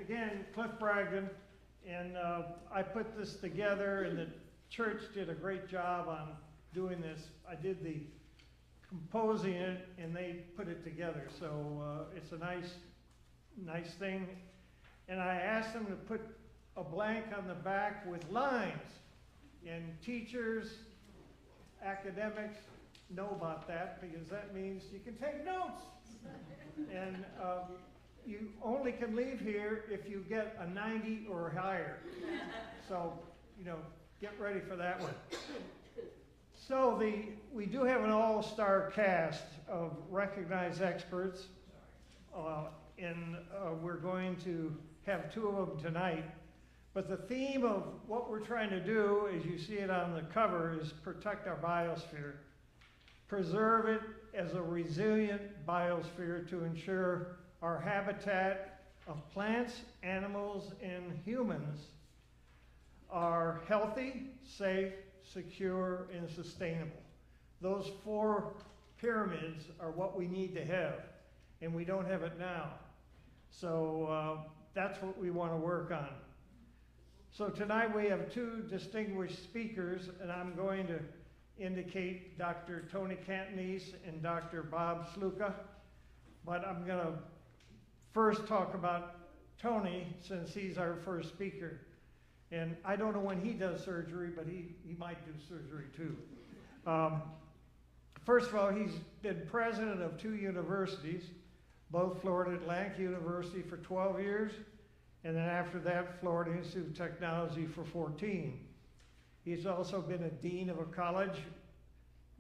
again, Cliff Bragdon, and I put this together, and the church did a great job on doing this. I did the composing it, and they put it together, so it's a nice thing. And I asked them to put a blank on the back with lines, and teachers, academics know about that, because that means you can take notes. And you only can leave here if you get a 90 or higher. So, get ready for that one. So we do have an all-star cast of recognized experts, and we're going to have two of them tonight. But the theme of what we're trying to do, as you see it on the cover, is protect our biosphere. Preserve it as a resilient biosphere to ensure our habitat of plants, animals, and humans are healthy, safe, secure, and sustainable. Those four pyramids are what we need to have, and we don't have it now. So that's what we want to work on. So tonight we have two distinguished speakers, and I'm going to indicate Dr. Tony Cantonese and Dr. Bob Sluka, but I'm going to first talk about Tony, since he's our first speaker. And I don't know when he does surgery, but he might do surgery too. First of all, he's been president of two universities, both Florida Atlantic University for 12 years, and then after that, Florida Institute of Technology for 14. He's also been a dean of a college,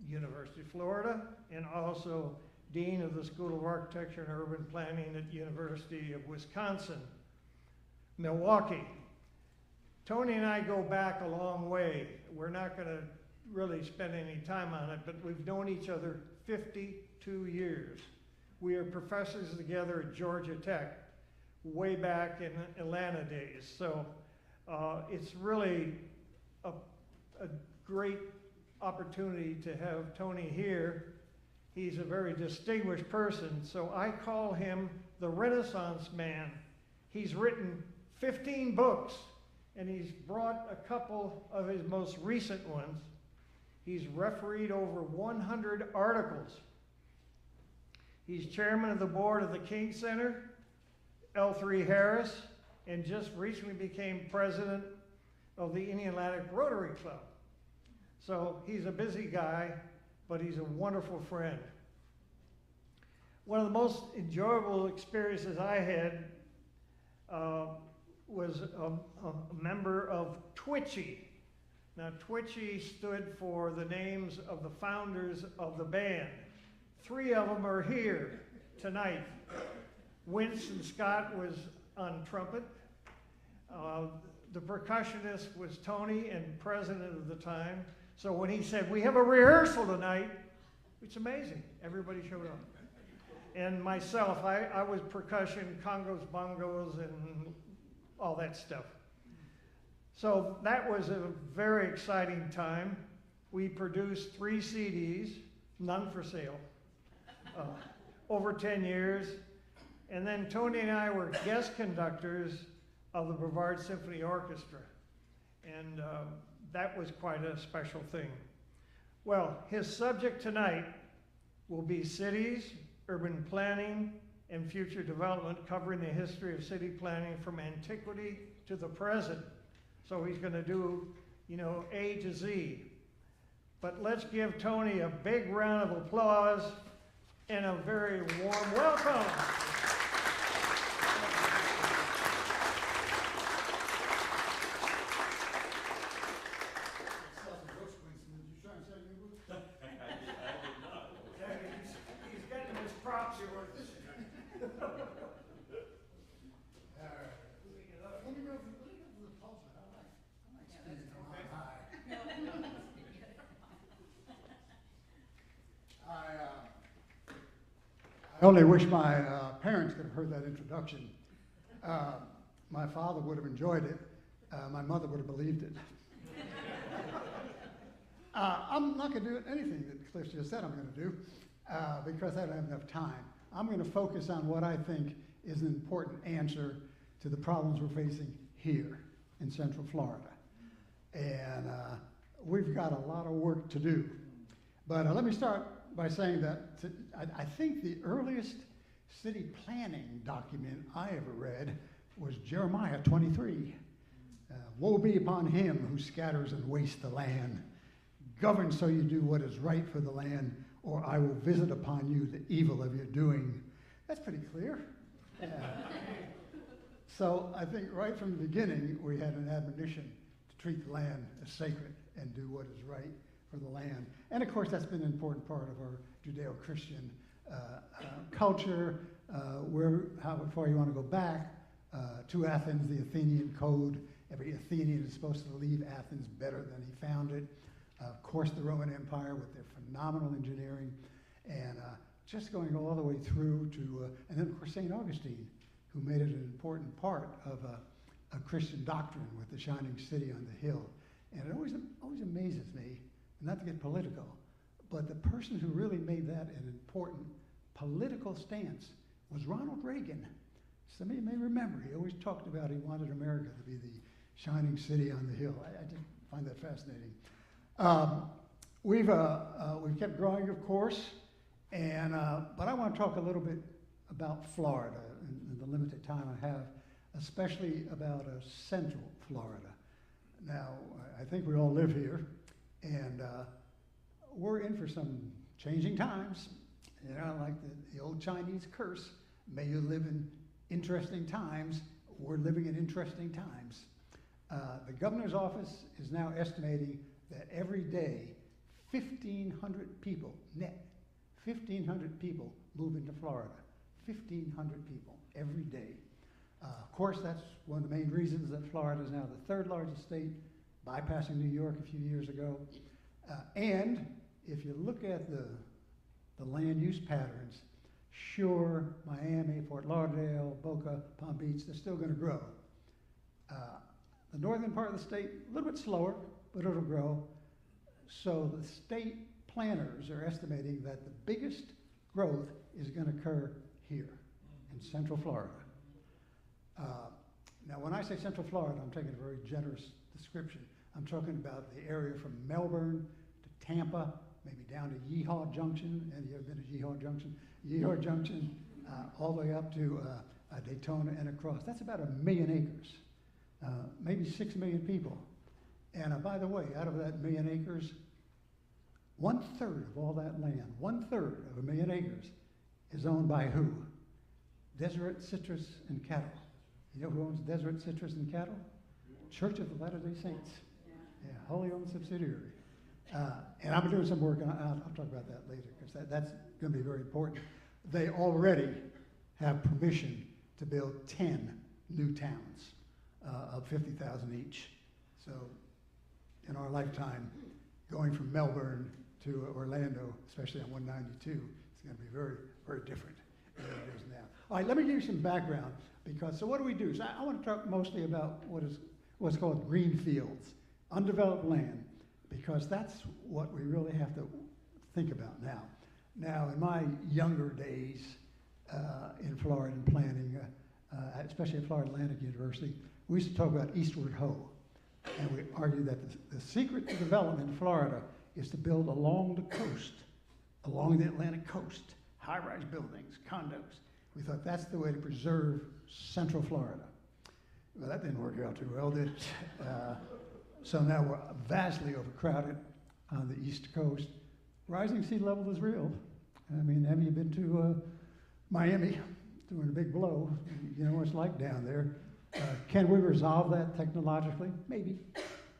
University of Florida, and also dean of the School of Architecture and Urban Planning at University of Wisconsin, Milwaukee. Tony and I go back a long way. We're not going to really spend any time on it, but we've known each other 52 years. We are professors together at Georgia Tech, way back in Atlanta days. So it's really a great opportunity to have Tony here. He's a very distinguished person, so I call him the Renaissance man. He's written 15 books, and he's brought a couple of his most recent ones. He's refereed over 100 articles. He's chairman of the board of the King Center, L3 Harris, and just recently became president of the Indian Atlantic Rotary Club. So he's a busy guy, but he's a wonderful friend. One of the most enjoyable experiences I had was a member of Twitchy. Now, Twitchy stood for the names of the founders of the band. 3 of them are here tonight. Winston Scott was on trumpet. The percussionist was Tony, and president at the time. So when he said, "We have a rehearsal tonight," it's amazing. Everybody showed up. And myself, I was percussion, congos, bongos, and all that stuff. So that was a very exciting time. We produced 3 CDs, none for sale, over 10 years. And then Tony and I were guest conductors of the Brevard Symphony Orchestra. And that was quite a special thing. Well, his subject tonight will be cities, urban planning, and future development, covering the history of city planning from antiquity to the present. So he's going to do, A to Z. But let's give Tony a big round of applause and a very warm welcome. I only wish my parents could have heard that introduction. My father would have enjoyed it. My mother would have believed it. I'm not going to do anything that Cliff just said I'm going to do because I don't have enough time. I'm going to focus on what I think is an important answer to the problems we're facing here in Central Florida. And we've got a lot of work to do. But let me start by saying that I think the earliest city planning document I ever read was Jeremiah 23. Woe be upon him who scatters and wastes the land. Govern so you do what is right for the land, or I will visit upon you the evil of your doing. That's pretty clear. So I think right from the beginning, we had an admonition to treat the land as sacred and do what is right for the land. And of course, that's been an important part of our Judeo-Christian culture, how far you want to go back to Athens, the Athenian code. Every Athenian is supposed to leave Athens better than he found it. Of course, the Roman Empire with their phenomenal engineering, and just going all the way through to, and then of course St. Augustine, who made it an important part of a Christian doctrine with the shining city on the hill. And it always amazes me, not to get political, but the person who really made that an important political stance was Ronald Reagan. Some of you may remember, he always talked about he wanted America to be the shining city on the hill. I just find that fascinating. We've kept growing, of course, and but I want to talk a little bit about Florida in the limited time I have, especially about Central Florida. Now, I think we all live here, and we're in for some changing times. You know, like the old Chinese curse, may you live in interesting times. We're living in interesting times. The governor's office is now estimating that every day, 1,500 people, net, 1,500 people move into Florida. 1,500 people every day. Of course, that's one of the main reasons that Florida is now the third largest state, bypassing New York a few years ago. And if you look at the land use patterns, sure, Miami, Fort Lauderdale, Boca, Palm Beach, they're still going to grow. The northern part of the state, a little bit slower, but it'll grow. So the state planners are estimating that the biggest growth is going to occur here in Central Florida. Now, when I say Central Florida, I'm taking a very generous description. I'm talking about the area from Melbourne to Tampa, maybe down to Yeehaw Junction. Have you ever been to Yeehaw Junction? Yeehaw Junction, all the way up to Daytona and across. That's about 1 million acres, maybe 6 million people. And by the way, out of that 1 million acres, 1/3 of all that land, 1/3 of 1 million acres, is owned by who? Deseret Citrus and Cattle. You know who owns Deseret Citrus and Cattle? Church of the Latter-day Saints. Yeah, wholly owned subsidiary. And I'm doing some work, and I'll talk about that later, because that's going to be very important. They already have permission to build 10 new towns of 50,000 each. So in our lifetime, going from Melbourne to Orlando, especially on 192, it's going to be very, very different than it is now. All right, let me give you some background, because, so what do we do? So I want to talk mostly about what's called green fields, undeveloped land, because that's what we really have to think about now. Now, in my younger days in Florida and planning, especially at Florida Atlantic University, we used to talk about eastward ho. And we argued that the secret to development in Florida is to build along the coast, along the Atlantic coast, high-rise buildings, condos. We thought that's the way to preserve Central Florida. Well, that didn't work out too well, did it? So now we're vastly overcrowded on the East Coast. Rising sea level is real. I mean, have you been to Miami doing a big blow? You know what it's like down there. Can we resolve that technologically? Maybe.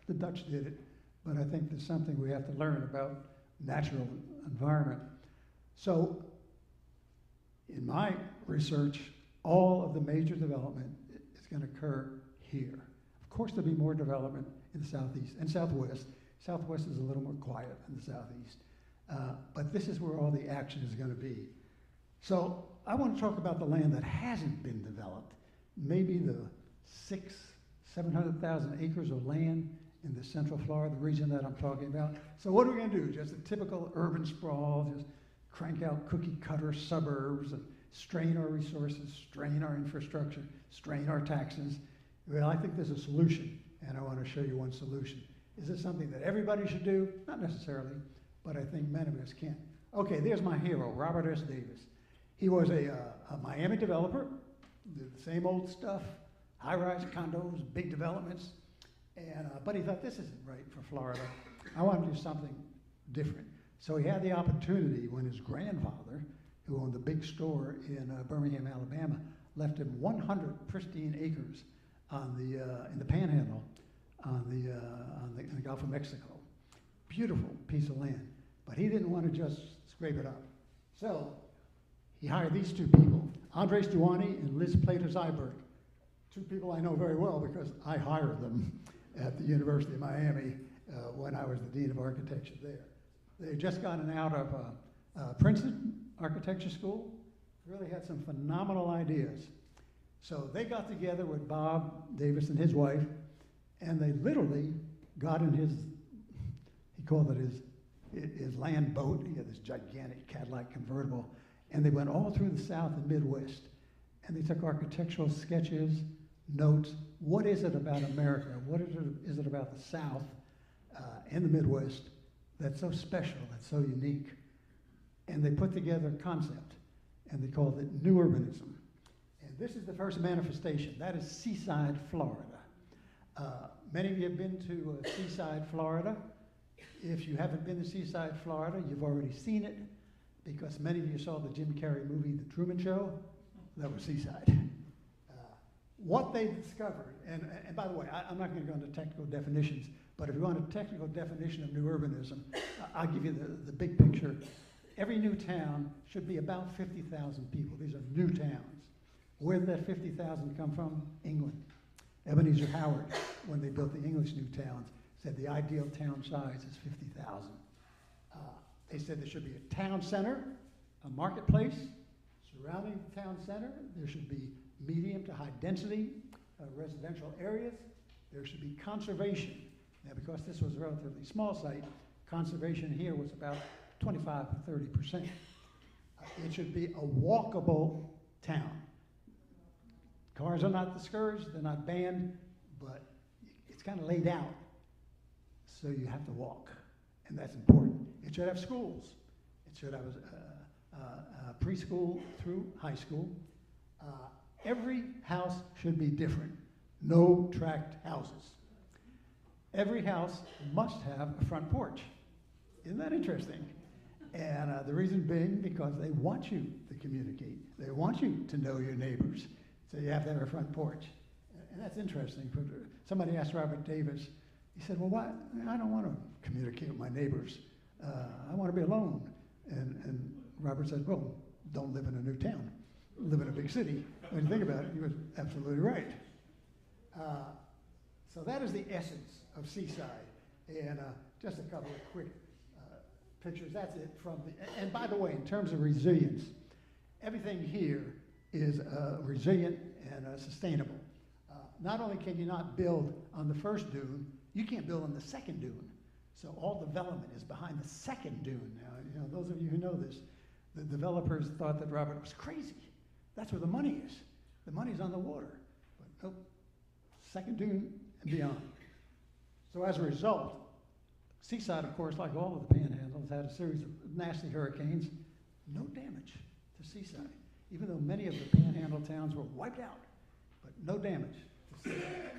The Dutch did it. But I think there's something we have to learn about natural environment. So, in my research, all of the major development is going to occur here. Of course, there'll be more development in the southeast and southwest. Southwest is a little more quiet than the southeast. But this is where all the action is going to be. So I want to talk about the land that hasn't been developed, maybe the 700,000 acres of land in the Central Florida region that I'm talking about. So what are we going to do? Just a typical urban sprawl, just crank out cookie cutter suburbs and strain our resources, strain our infrastructure, strain our taxes. Well, I think there's a solution, and I want to show you one solution. Is this something that everybody should do? Not necessarily, but I think many of us can. Okay, there's my hero, Robert S. Davis. He was a Miami developer, did the same old stuff, high-rise condos, big developments, and but he thought, this isn't right for Florida. I want to do something different. So he had the opportunity when his grandfather, who owned the big store in Birmingham, Alabama, left him 100 pristine acres on the in the Panhandle, in the Gulf of Mexico. Beautiful piece of land, but he didn't want to just scrape it up. So he hired these two people, Andres Duani and Liz Plater-Zyberg, two people I know very well because I hired them at the University of Miami when I was the Dean of Architecture there. They had just gotten out of Princeton Architecture School, really had some phenomenal ideas. So they got together with Bob Davis and his wife, and they literally got in his, he called it his land boat. He had this gigantic Cadillac convertible, and they went all through the South and Midwest, and they took architectural sketches, notes. What is it about America? What is it about the South and the Midwest that's so special, that's so unique? And they put together a concept, and they called it New Urbanism. And this is the first manifestation. That is Seaside, Florida. Many of you have been to Seaside, Florida. If you haven't been to Seaside, Florida, you've already seen it, because many of you saw the Jim Carrey movie, The Truman Show. That was Seaside. What they discovered, and by the way, I'm not going to go into technical definitions, but if you want a technical definition of new urbanism, I'll give you the big picture. Every new town should be about 50,000 people. These are new towns. Where did that 50,000 come from? England. Ebenezer Howard, when they built the English new towns, said the ideal town size is 50,000. They said there should be a town center, a marketplace. Surrounding the town center, there should be medium to high density residential areas. There should be conservation. Now, because this was a relatively small site, conservation here was about 25 to 30%. It should be a walkable town. Cars are not discouraged, they're not banned, but it's kind of laid out, so you have to walk, and that's important. It should have schools. It should have preschool through high school. Every house should be different. No tract houses. Every house must have a front porch. Isn't that interesting? And the reason being, because they want you to communicate. They want you to know your neighbors. So you have to have a front porch. And that's interesting. Somebody asked Robert Davis, he said, well, why? I don't want to communicate with my neighbors. I want to be alone. And Robert said, well, don't live in a new town. Live in a big city. When you think about it, he was absolutely right. So that is the essence of Seaside. And just a couple of quick pictures. That's it from the, and by the way, in terms of resilience, everything here is resilient and sustainable. Not only can you not build on the first dune, you can't build on the second dune. So all development is behind the second dune. Now, you know, those of you who know this, the developers thought that Robert was crazy. That's where the money is. The money's on the water. But nope, second dune and beyond. So as a result, Seaside, of course, like all of the panhandles, had a series of nasty hurricanes. No damage to Seaside, even though many of the panhandle towns were wiped out, but no damage to Seaside.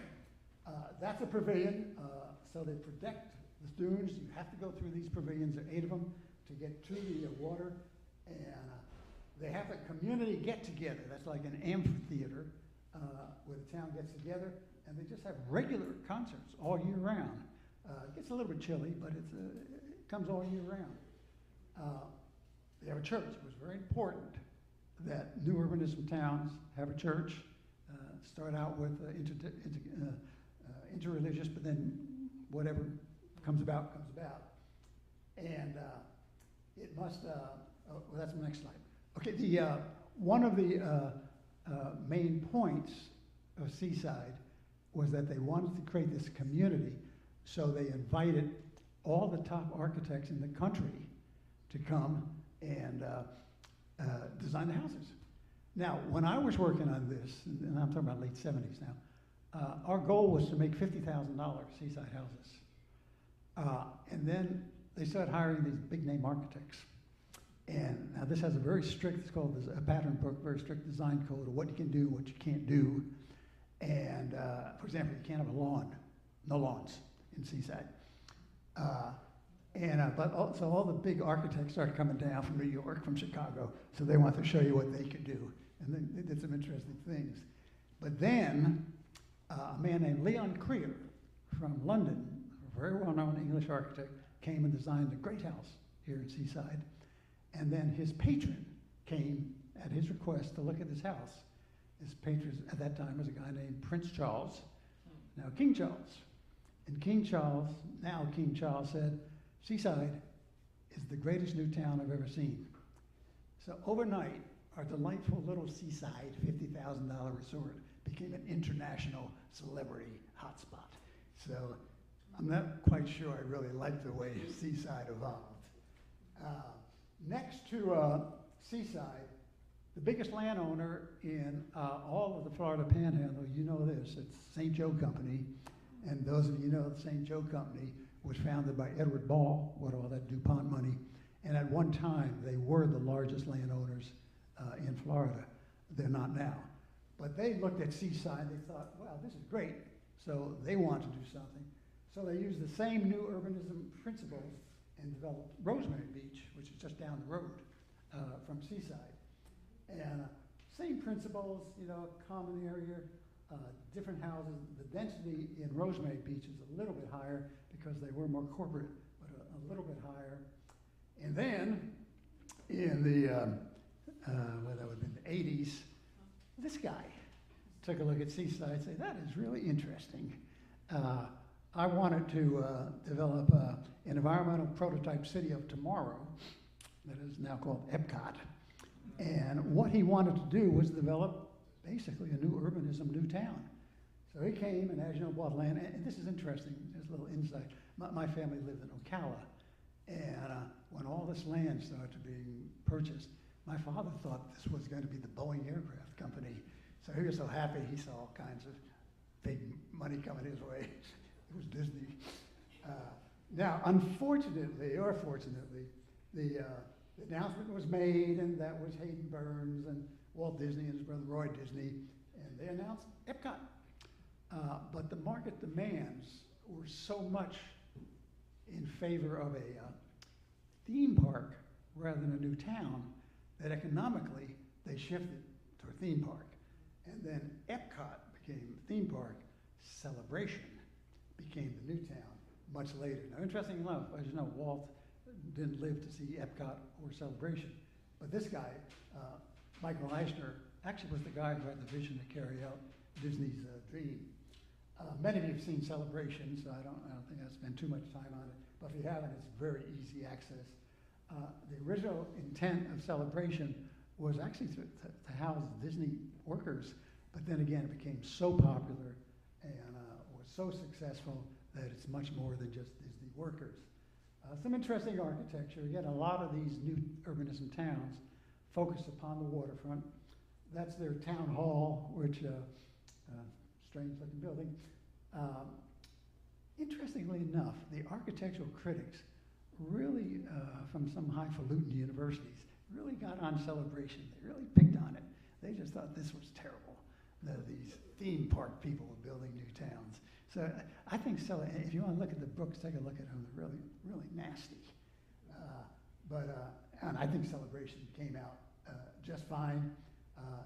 That's a pavilion, so they protect the dunes. You have to go through these pavilions, there are 8 of them, to get to the water. And they have a community get-together. That's like an amphitheater where the town gets together, and they just have regular concerts all year round. It gets a little bit chilly, but it comes all year round. They have a church. It was very important that new urbanism towns have a church. Start out with interreligious, but then whatever comes about, comes about. And it must, well, that's the next slide. Okay, one of the main points of Seaside was that they wanted to create this community, so they invited all the top architects in the country to come and design the houses. Now, when I was working on this, and I'm talking about late 70s now, our goal was to make $50,000 seaside houses. And then they started hiring these big name architects. And now this has a very strict, it's called a pattern book, very strict design code of what you can do, what you can't do. And for example, you can't have a lawn, no lawns in Seaside. So all the big architects started coming down from New York, from Chicago, so they wanted to show you what they could do. And they did some interesting things. But then a man named Leon Creer from London, a very well-known English architect, came and designed a great house here in Seaside. And then his patron came at his request to look at his house. His patron at that time was a guy named Prince Charles, now King Charles. And King Charles said, Seaside is the greatest new town I've ever seen. So overnight, our delightful little Seaside $50,000 resort became an international celebrity hotspot. So I'm not quite sure I really like the way Seaside evolved. Next to Seaside, the biggest landowner in all of the Florida Panhandle, you know this, it's St. Joe Company. And those of you know the St. Joe Company was founded by Edward Ball with all that DuPont money. And at one time, they were the largest landowners in Florida. They're not now. But they looked at Seaside, they thought, wow, this is great. So they wanted to do something. So they used the same new urbanism principles and developed Rosemary Beach, which is just down the road from Seaside. And same principles, you know, common area, different houses. The density in Rosemary Beach is a little bit higher because they were more corporate, but a little bit higher. And then in the, well, that would have been the 80s, this guy took a look at Seaside and said, that is really interesting. I wanted to develop an environmental prototype city of tomorrow that is now called Epcot. And what he wanted to do was develop basically a new urbanism, new town. So he came and, as you know, bought land. And this is interesting, there's a little insight. My family lived in Ocala. And when all this land started being purchased, my father thought this was going to be the Boeing Aircraft Company. So he was so happy he saw all kinds of big money coming his way. It was Disney. Now, unfortunately, or fortunately, the announcement was made, and that was Hayden Burns and Walt Disney and his brother Roy Disney, and they announced Epcot. But the market demands were so much in favor of a theme park rather than a new town that economically they shifted to a theme park. And then Epcot became theme park, Celebration became the new town much later. Now, interesting enough, as you know, Walt didn't live to see Epcot or Celebration. But this guy, Michael Eisner, actually was the guy who had the vision to carry out Disney's dream. Many of you have seen Celebration, so I don't think I'll spend too much time on it. But if you haven't, it's very easy access. The original intent of Celebration was actually to house Disney workers, but then again, it became so popular and was so successful that it's much more than just Disney workers. Some interesting architecture. Again, a lot of these new urbanism towns focus upon the waterfront. That's their town hall, which, strange looking building. Interestingly enough, the architectural critics really, from some highfalutin universities, really got on Celebration. They really picked on it. They just thought this was terrible, that these theme park people were building new towns. So I think, if you want to look at the books, take a look at them. They're really, really nasty. And I think Celebration came out just fine.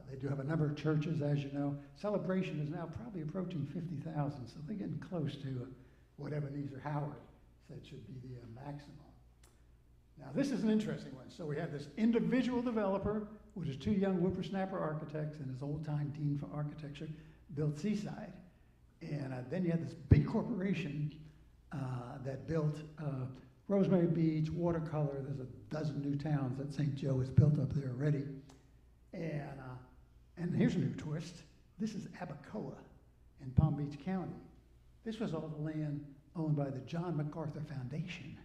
They do have a number of churches, as you know. Celebration is now probably approaching 50,000, so they're getting close to what Ebenezer Howard said should be the maximum. Now, this is an interesting one. So we have this individual developer with his two young whippersnapper architects and his old-time dean for architecture built Seaside. And then you had this big corporation that built Rosemary Beach, Watercolor. There's a dozen new towns that St. Joe has built up there already. And here's a new twist. This is Abacoa in Palm Beach County. This was all the land owned by the John MacArthur Foundation.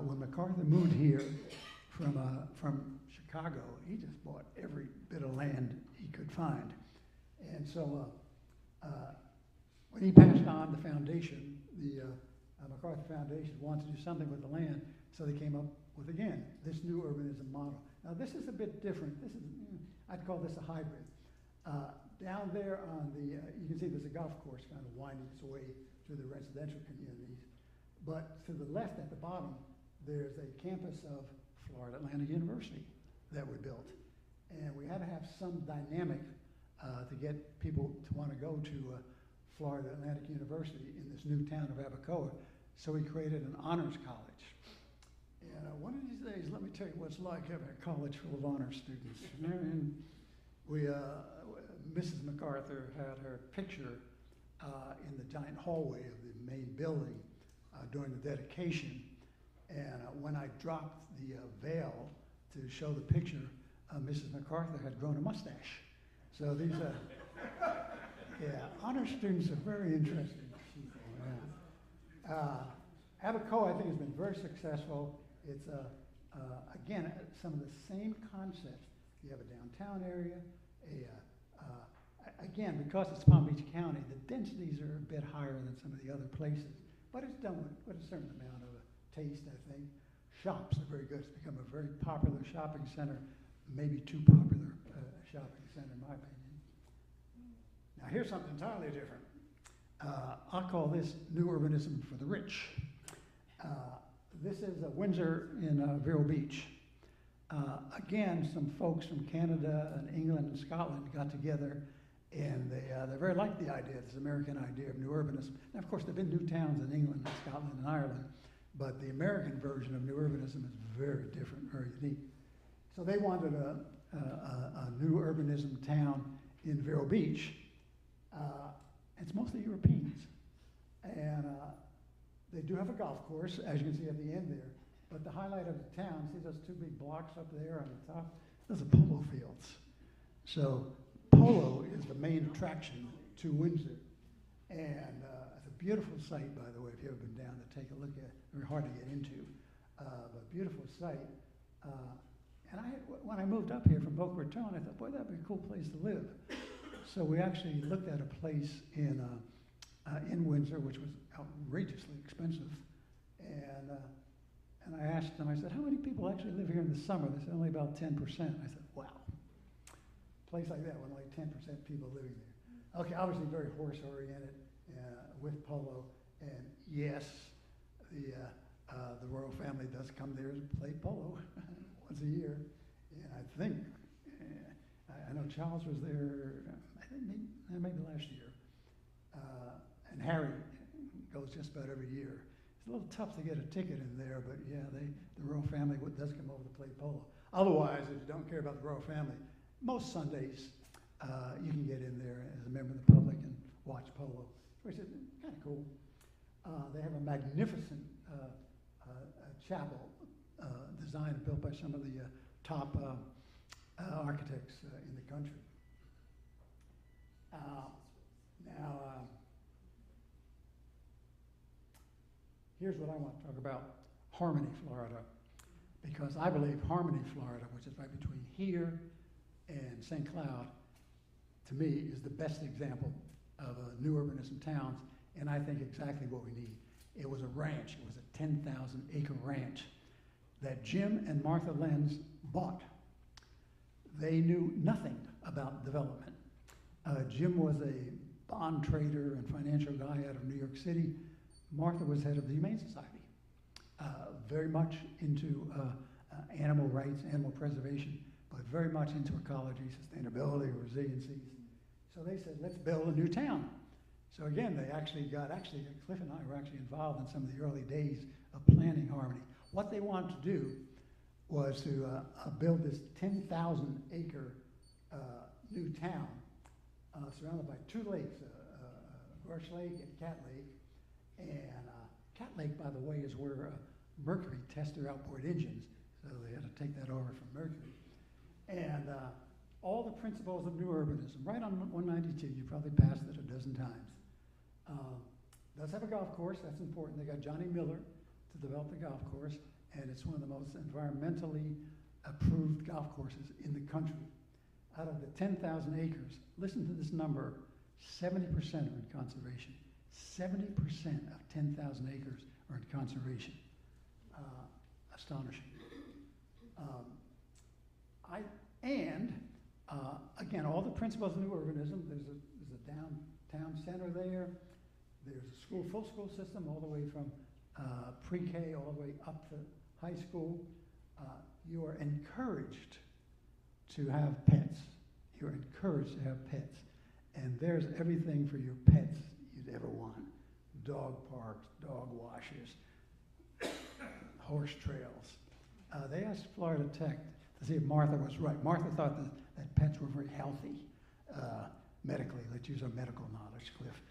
When MacArthur moved here from Chicago, he just bought every bit of land he could find. And so when he passed on, the foundation, the MacArthur Foundation, wanted to do something with the land, so they came up with, again, this new urbanism model. Now this is a bit different. This is, I'd call this a hybrid. Down there on the, you can see there's a golf course kind of winding its way through the residential communities. But to the left at the bottom, there's a campus of Florida Atlantic University that we built. And we had to have some dynamic to get people to want to go to Florida Atlantic University in this new town of Abacoa. So we created an honors college. And one of these days, let me tell you what it's like having a college full of honors students. And we, Mrs. MacArthur had her picture in the giant hallway of the main building during the dedication. And when I dropped the veil to show the picture, Mrs. MacArthur had grown a mustache. So these, honor students are very interesting people. Yeah. Abacoa, I think, has been very successful. It's, again, some of the same concepts. You have a downtown area, again, because it's Palm Beach County, the densities are a bit higher than some of the other places, but it's done with a certain amount of taste, I think. Shops are very good. It's become a very popular shopping center, maybe too popular shopping center, in my opinion. Now, here's something entirely different. I'll call this new urbanism for the rich. This is Windsor in Vero Beach. Again, some folks from Canada and England and Scotland got together, and they very liked the idea, this American idea of new urbanism. Now, of course, there have been new towns in England, and Scotland, and Ireland, but the American version of new urbanism is very different, very unique. So they wanted a new urbanism town in Vero Beach. It's mostly Europeans, and they do have a golf course, as you can see at the end there. But the highlight of the town, see those two big blocks up there on the top? Those are polo fields. So polo is the main attraction to Windsor. And it's a beautiful site, by the way, if you've ever been down to take a look at it. Very hard to get into, but beautiful site. And when I moved up here from Boca Raton, I thought, boy, that'd be a cool place to live. So we actually looked at a place in Windsor, which was outrageously expensive. And I asked them, I said, how many people actually live here in the summer? They said, only about 10%. I said, wow. A place like that with only 10% people living there. Okay, obviously very horse-oriented with polo. And yes, the royal family does come there to play polo once a year. And I think, I know Charles was there, I think maybe last year. And Harry goes just about every year. It's a little tough to get a ticket in there, but yeah, the royal family does come over to play polo. Otherwise, if you don't care about the royal family, most Sundays you can get in there as a member of the public and watch polo, which is kind of cool. They have a magnificent chapel designed and built by some of the top architects in the country. Here's what I want to talk about, Harmony, Florida, because I believe Harmony, Florida, which is right between here and St. Cloud, to me is the best example of a new urbanism towns, and I think exactly what we need. It was a ranch, it was a 10,000-acre ranch that Jim and Martha Lenz bought. They knew nothing about development. Jim was a bond trader and financial guy out of New York City. Martha was head of the Humane Society, very much into animal rights, animal preservation, but very much into ecology, sustainability, resiliency. So they said, let's build a new town. So again, Cliff and I were actually involved in some of the early days of planning Harmony. What they wanted to do was to build this 10,000-acre new town surrounded by two lakes, Gorse Lake and Cat Lake. And Cat Lake, by the way, is where Mercury tests their outboard engines, so they had to take that over from Mercury. And all the principles of new urbanism, right on 192, you probably passed it a dozen times. Does have a golf course, that's important. They got Johnny Miller to develop the golf course, and it's one of the most environmentally approved golf courses in the country. Out of the 10,000 acres, listen to this number, 70% are in conservation. 70% of 10,000 acres are in conservation. Astonishing. Again, all the principles of new urbanism, there's a downtown center there. There's a full school system all the way from pre-K all the way up to high school. You are encouraged to have pets. You're encouraged to have pets. And there's everything for your pets you'd ever want. Dog parks, dog washers, horse trails. They asked Florida Tech to see if Martha was right. Martha thought that pets were very healthy medically. Let's use our medical knowledge, Cliff.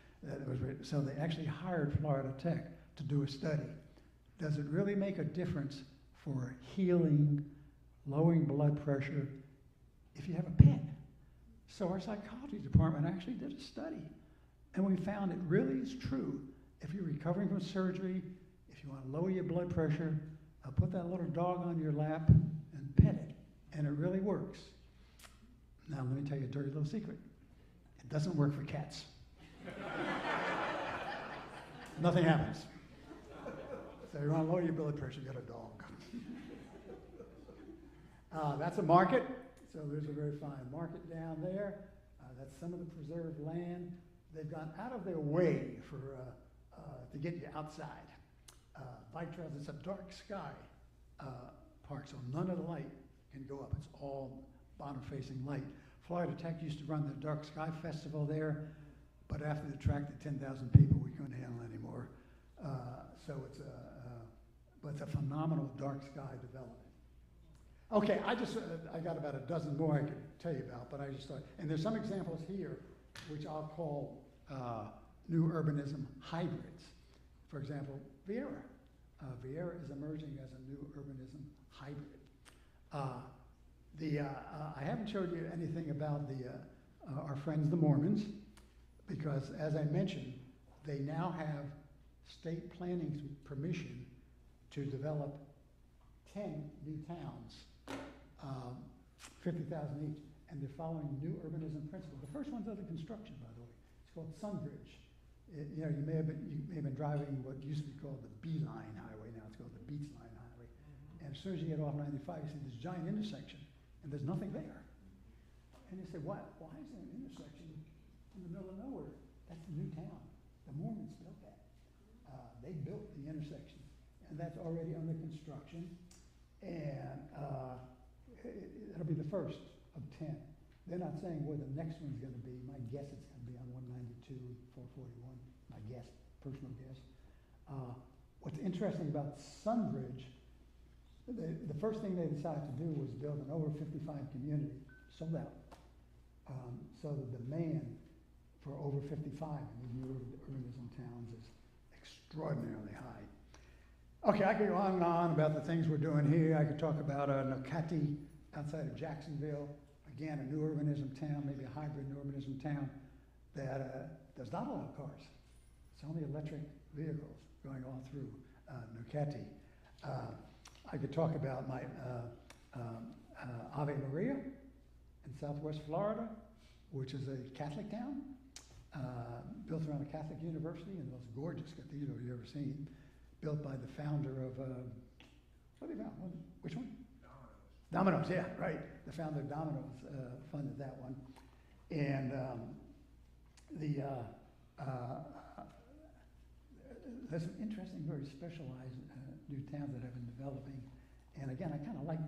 So they actually hired Florida Tech to do a study. Does it really make a difference for healing, lowering blood pressure if you have a pet? So our psychology department actually did a study, and we found it really is true. If you're recovering from surgery, if you want to lower your blood pressure, put that little dog on your lap and pet it, and it really works. Now let me tell you a dirty little secret. It doesn't work for cats. Nothing happens. So you want to lower your blood pressure, get a dog. That's a market. So there's a very fine market down there. That's some of the preserved land. They've gone out of their way to get you outside. Bike trails, it's a dark sky park, so none of the light can go up. It's all bottom-facing light. Florida Tech used to run the Dark Sky Festival there, but after it attracted 10,000 people, we couldn't handle it anymore. So it's a phenomenal dark sky development. Okay, I got about a dozen more I could tell you about, but I just thought, and there's some examples here which I'll call new urbanism hybrids. For example, Vieira. Vieira is emerging as a new urbanism hybrid. I haven't showed you anything about our friends the Mormons, because as I mentioned, they now have state planning permission to develop 10 new towns, 50,000 each, and they're following new urbanism principles. The first one's under construction, by the way. It's called Sunbridge. You may have been driving what used to be called the Beeline Highway. Now it's called the Beachline Highway. And as soon as you get off 95, you see this giant intersection, and there's nothing there. And you say, why is there an intersection in the middle of nowhere? That's a new town. The Mormons built that. They built the intersection, and that's already under construction. And it'll be the first of 10. They're not saying where the next one's going to be. My guess it's going to be on 192, 441. My guess, personal guess. What's interesting about Sunbridge, the first thing they decided to do was build an over 55 community, sold out. So the demand for over 55 in these new urbanism towns is extraordinarily high. Okay, I could go on and on about the things we're doing here. I could talk about Nocati outside of Jacksonville. Again, a new urbanism town, maybe a hybrid new urbanism town that does not allow cars. It's only electric vehicles going all through Nocati. I could talk about my Ave Maria in Southwest Florida, which is a Catholic town, built around a Catholic university and the most gorgeous cathedral you've ever seen, built by the founder of, what are they about? Which one? Domino's, yeah, right. The founder of Domino's funded that one. And there's some interesting, very specialized new towns that have been developing. And again, I kind of like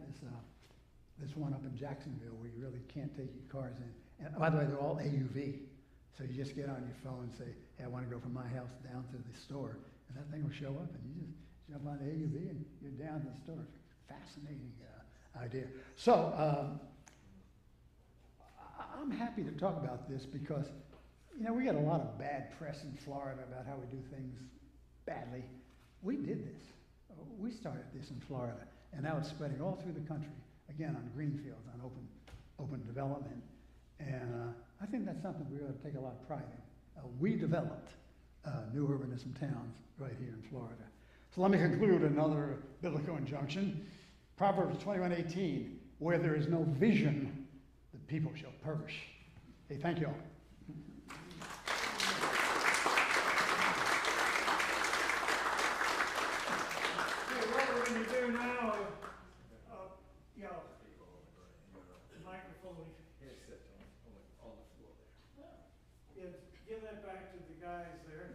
this one up in Jacksonville where you really can't take your cars in. And by the way, they're all AUV. So you just get on your phone and say, hey, I want to go from my house down to the store. And that thing will show up and you just jump on the AUV and you're down to the store. Fascinating idea. So I'm happy to talk about this because, we get a lot of bad press in Florida about how we do things badly. We did this. We started this in Florida, and now it's spreading all through the country, again, on greenfields, on open development. And I think that's something we ought to take a lot of pride in. We developed new urbanism towns right here in Florida. So let me conclude another biblical injunction. Proverbs 21:18, where there is no vision, the people shall perish. Hey, thank you all. Okay, what we're going to do now is, microphone. Is give that back to the guys there.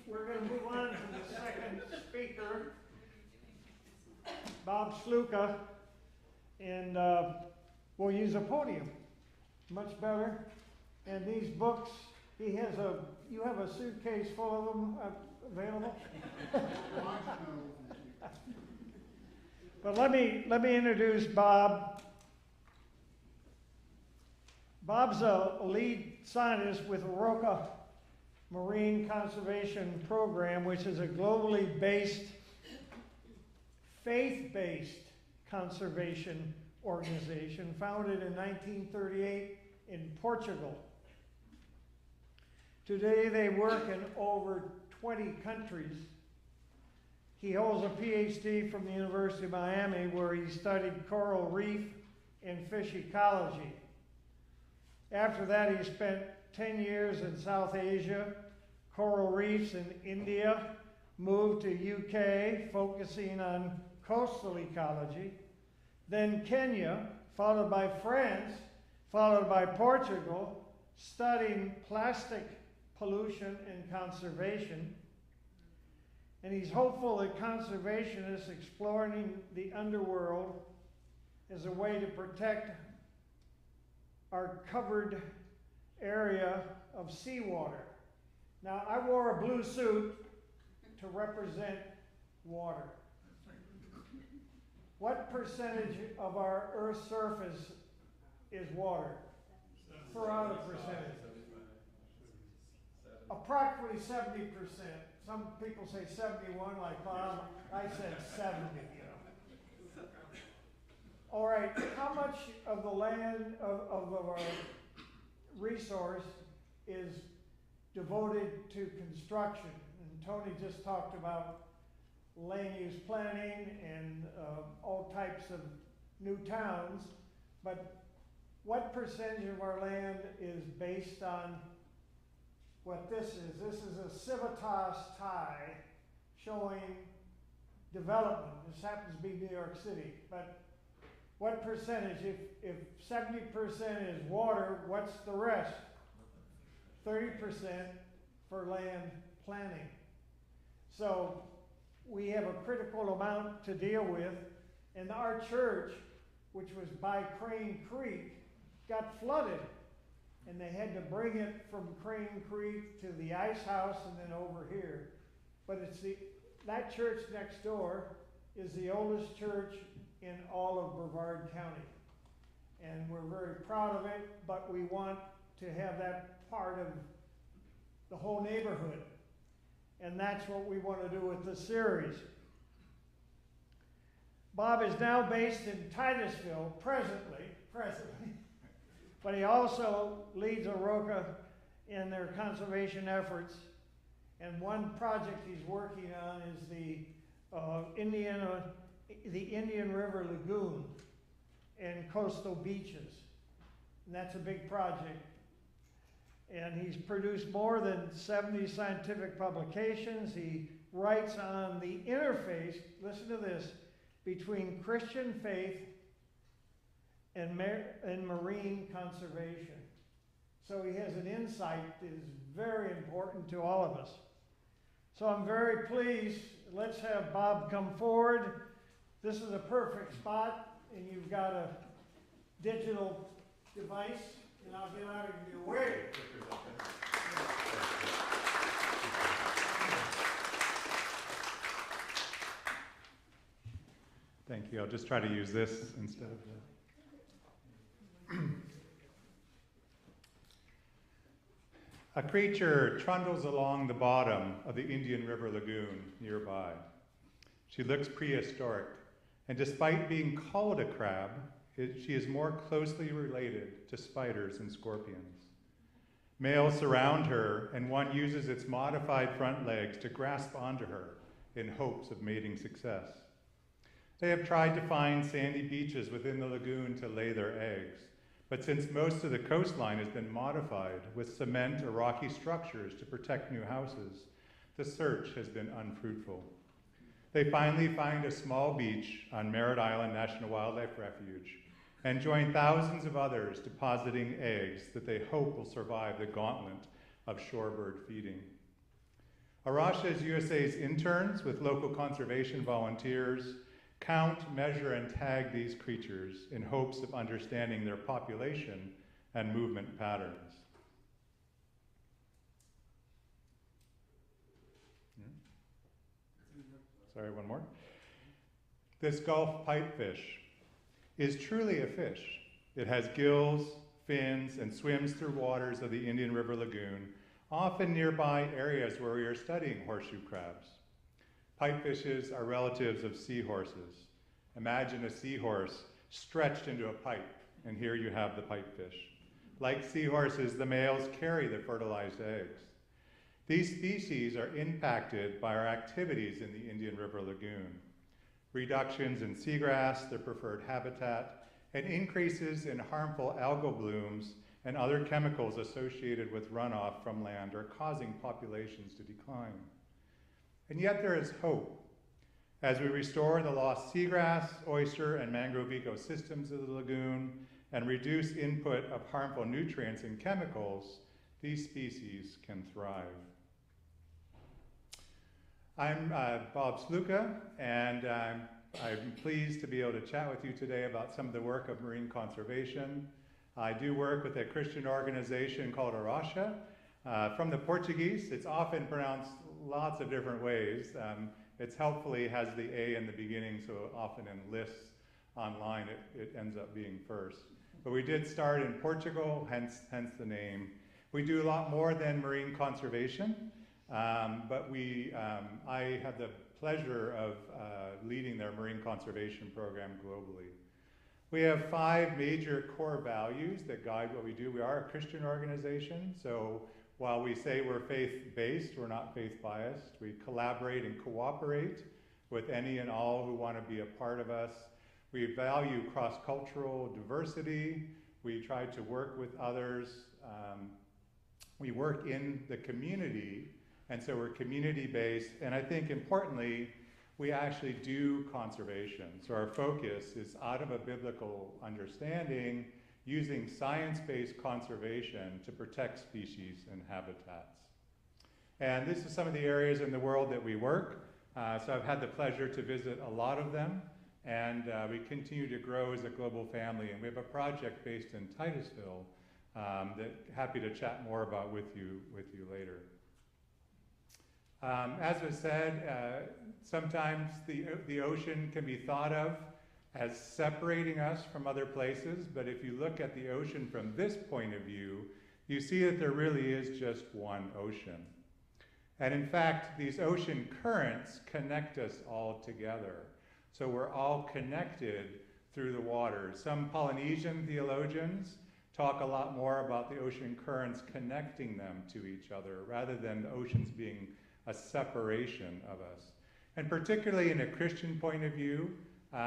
We're going to move on to the second speaker, Bob Sluka, and we'll use a podium. Much better. And these books, you have a suitcase full of them available? But let me introduce Bob. Bob's a lead scientist with Oroka Marine Conservation Program, which is a globally based, faith-based conservation organization founded in 1938 in Portugal. Today they work in over 20 countries. He holds a PhD from the University of Miami, where he studied coral reef and fish ecology. After that, he spent 10 years in South Asia, coral reefs in India, moved to UK, focusing on coastal ecology, then Kenya, followed by France, followed by Portugal, studying plastic pollution and conservation. And he's hopeful that conservationists exploring the underworld as a way to protect our covered area of seawater. Now, I wore a blue suit to represent water. What percentage of our Earth's surface is water? Throw out a percentage. Approximately 70%. Some people say 71, like Bob. I said 70, you know. All right, how much of the land of our resource is devoted to construction? And Tony just talked about land use planning and all types of new towns, but what percentage of our land is based on what this is? This is a civitas tie showing development. This happens to be New York City, but what percentage? If 70% is water, what's the rest? 30% for land planning. So we have a critical amount to deal with, and our church, which was by Crane Creek, got flooded, and they had to bring it from Crane Creek to the ice house and then over here. But that church next door is the oldest church in all of Brevard County, and we're very proud of it, but we want to have that part of the whole neighborhood. And that's what we want to do with this series. Bob is now based in Titusville, presently, but he also leads Oroka in their conservation efforts. And one project he's working on is the Indian River Lagoon and coastal beaches. And that's a big project. And he's produced more than 70 scientific publications. He writes on the interface, listen to this, between Christian faith and marine conservation. So he has an insight that is very important to all of us. So I'm very pleased. Let's have Bob come forward. This is a perfect spot, and you've got a digital device, and I'll get out of your way. Thank you. I'll just try to use this instead of A creature trundles along the bottom of the Indian River Lagoon nearby. She looks prehistoric, and despite being called a crab, she is more closely related to spiders and scorpions. Males surround her, and one uses its modified front legs to grasp onto her in hopes of mating success. They have tried to find sandy beaches within the lagoon to lay their eggs, but since most of the coastline has been modified with cement or rocky structures to protect new houses, the search has been unfruitful. They finally find a small beach on Merritt Island National Wildlife Refuge and join thousands of others depositing eggs that they hope will survive the gauntlet of shorebird feeding. Arasha is USA's interns with local conservation volunteers count, measure, and tag these creatures in hopes of understanding their population and movement patterns. Sorry, one more. This Gulf pipefish is truly a fish. It has gills, fins, and swims through waters of the Indian River Lagoon, often nearby areas where we are studying horseshoe crabs. Pipefishes are relatives of seahorses. Imagine a seahorse stretched into a pipe, and here you have the pipefish. Like seahorses, the males carry the fertilized eggs. These species are impacted by our activities in the Indian River Lagoon. Reductions in seagrass, their preferred habitat, and increases in harmful algal blooms and other chemicals associated with runoff from land are causing populations to decline. And yet there is hope. As we restore the lost seagrass, oyster, and mangrove ecosystems of the lagoon and reduce input of harmful nutrients and chemicals, these species can thrive. I'm Bob Sluka, and I'm pleased to be able to chat with you today about some of the work of marine conservation. I do work with a Christian organization called Arasha. From the Portuguese, it's often pronounced lots of different ways. It's helpfully has the A in the beginning, so often in lists online it ends up being first. But we did start in Portugal, hence the name. We do a lot more than marine conservation, but I have the pleasure of leading their marine conservation program globally. We have 5 major core values that guide what we do. We are a Christian organization, so while we say we're faith-based, we're not faith-biased. We collaborate and cooperate with any and all who want to be a part of us. We value cross-cultural diversity. We try to work with others. We work in the community, and so we're community-based. And I think importantly, we actually do conservation. So our focus is out of a biblical understanding, using science-based conservation to protect species and habitats. And this is some of the areas in the world that we work. So I've had the pleasure to visit a lot of them, and we continue to grow as a global family. And we have a project based in Titusville that happy to chat more about with you later. As was said, sometimes the ocean can be thought of as separating us from other places, but if you look at the ocean from this point of view, you see that there really is just one ocean. And in fact, these ocean currents connect us all together. So we're all connected through the water. Some Polynesian theologians talk a lot more about the ocean currents connecting them to each other rather than the oceans being a separation of us. And particularly in a Christian point of view,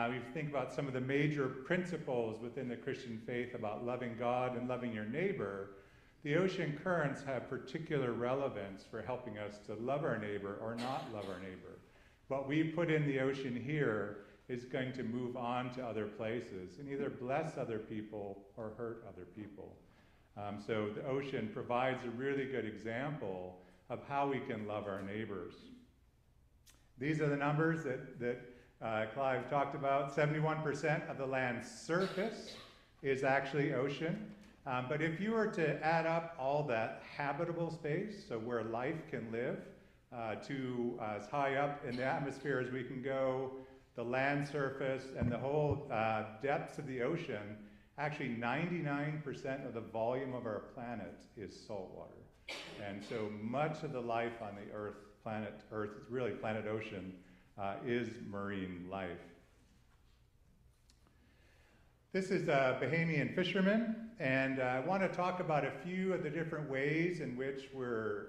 we think about some of the major principles within the Christian faith about loving God and loving your neighbor. The ocean currents have particular relevance for helping us to love our neighbor or not love our neighbor. What we put in the ocean here is going to move on to other places and either bless other people or hurt other people. So the ocean provides a really good example of how we can love our neighbors. These are the numbers that Clive talked about. 71% of the land's surface is actually ocean. But if you were to add up all that habitable space, so where life can live, to as high up in the atmosphere as we can go, the land surface and the whole depths of the ocean, actually 99% of the volume of our planet is salt water. And so much of the life on the planet Earth, really planet ocean, is marine life. This is a Bahamian fisherman, and I want to talk about a few of the different ways in which we're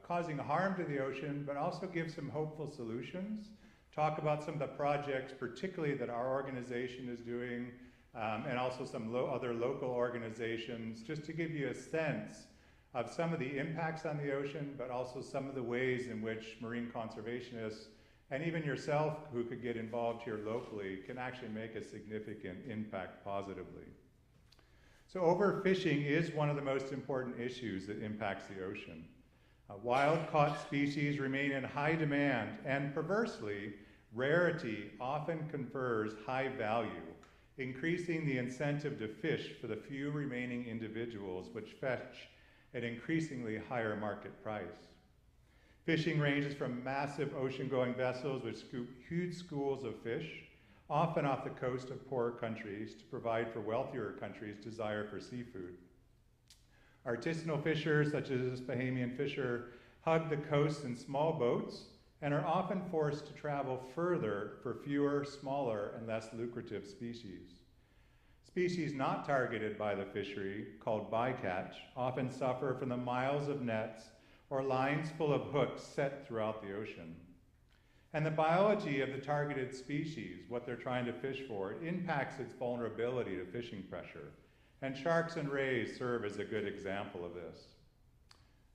causing harm to the ocean, but also give some hopeful solutions talk about some of the projects, particularly that our organization is doing, and also some other local organizations, just to give you a sense of some of the impacts on the ocean, but also some of the ways in which marine conservationists, and even yourself who could get involved here locally, can actually make a significant impact positively. So overfishing is one of the most important issues that impacts the ocean. Wild-caught species remain in high demand, and perversely, rarity often confers high value, increasing the incentive to fish for the few remaining individuals, which fetch an increasingly higher market price. Fishing ranges from massive ocean-going vessels which scoop huge schools of fish, often off the coast of poorer countries, to provide for wealthier countries' desire for seafood. Artisanal fishers, such as this Bahamian fisher, hug the coast in small boats and are often forced to travel further for fewer, smaller, and less lucrative species. Species not targeted by the fishery, called bycatch, often suffer from the miles of nets or lines full of hooks set throughout the ocean. And the biology of the targeted species, what they're trying to fish for, impacts its vulnerability to fishing pressure. And sharks and rays serve as a good example of this.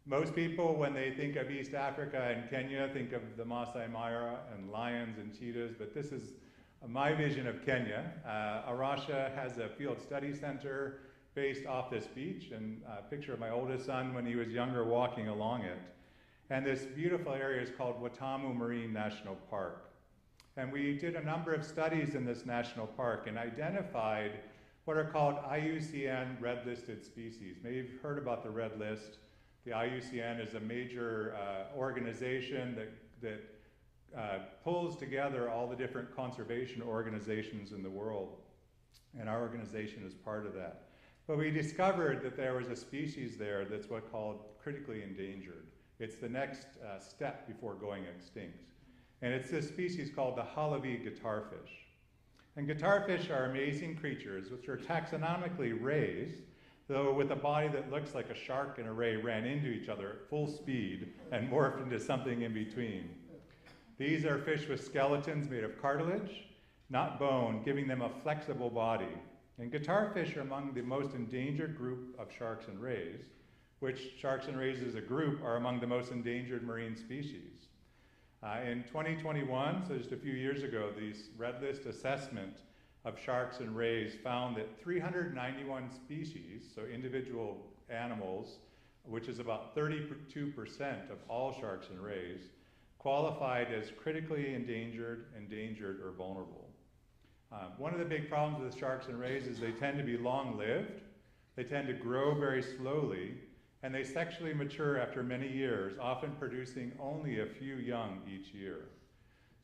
Most people, when they think of East Africa and Kenya, think of the Masai Mara and lions and cheetahs, but this is my vision of Kenya. Arusha has a field study center based off this beach, and a picture of my oldest son when he was younger walking along it. And this beautiful area is called Watamu Marine National Park. And we did a number of studies in this national park and identified what are called IUCN red listed species. Maybe you've heard about the red list. The IUCN is a major organization that pulls together all the different conservation organizations in the world. And our organization is part of that. But we discovered that there was a species there that's what's called critically endangered. It's the next step before going extinct. And it's this species called the Halavi guitarfish. And guitarfish are amazing creatures which are taxonomically rays, though with a body that looks like a shark and a ray ran into each other at full speed and morphed into something in between. These are fish with skeletons made of cartilage, not bone, giving them a flexible body. And guitarfish are among the most endangered group of sharks and rays, which sharks and rays as a group are among the most endangered marine species. In 2021, so just a few years ago, this red list assessment of sharks and rays found that 391 species, so individual animals, which is about 32% of all sharks and rays, qualified as critically endangered, or vulnerable. One of the big problems with sharks and rays is they tend to be long-lived, they tend to grow very slowly, and they sexually mature after many years, often producing only a few young each year.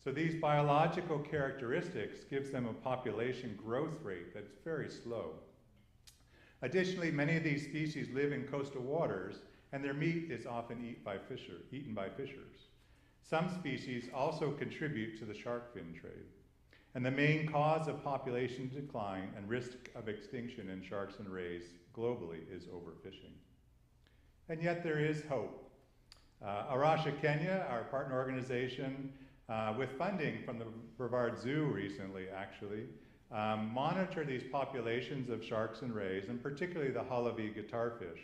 So these biological characteristics gives them a population growth rate that's very slow. Additionally, many of these species live in coastal waters, and their meat is often eaten by fishers. Some species also contribute to the shark fin trade. And the main cause of population decline and risk of extinction in sharks and rays globally is overfishing. And yet there is hope. Arusha Kenya, our partner organization, with funding from the Brevard Zoo recently actually, monitor these populations of sharks and rays, and particularly the Halavi guitarfish.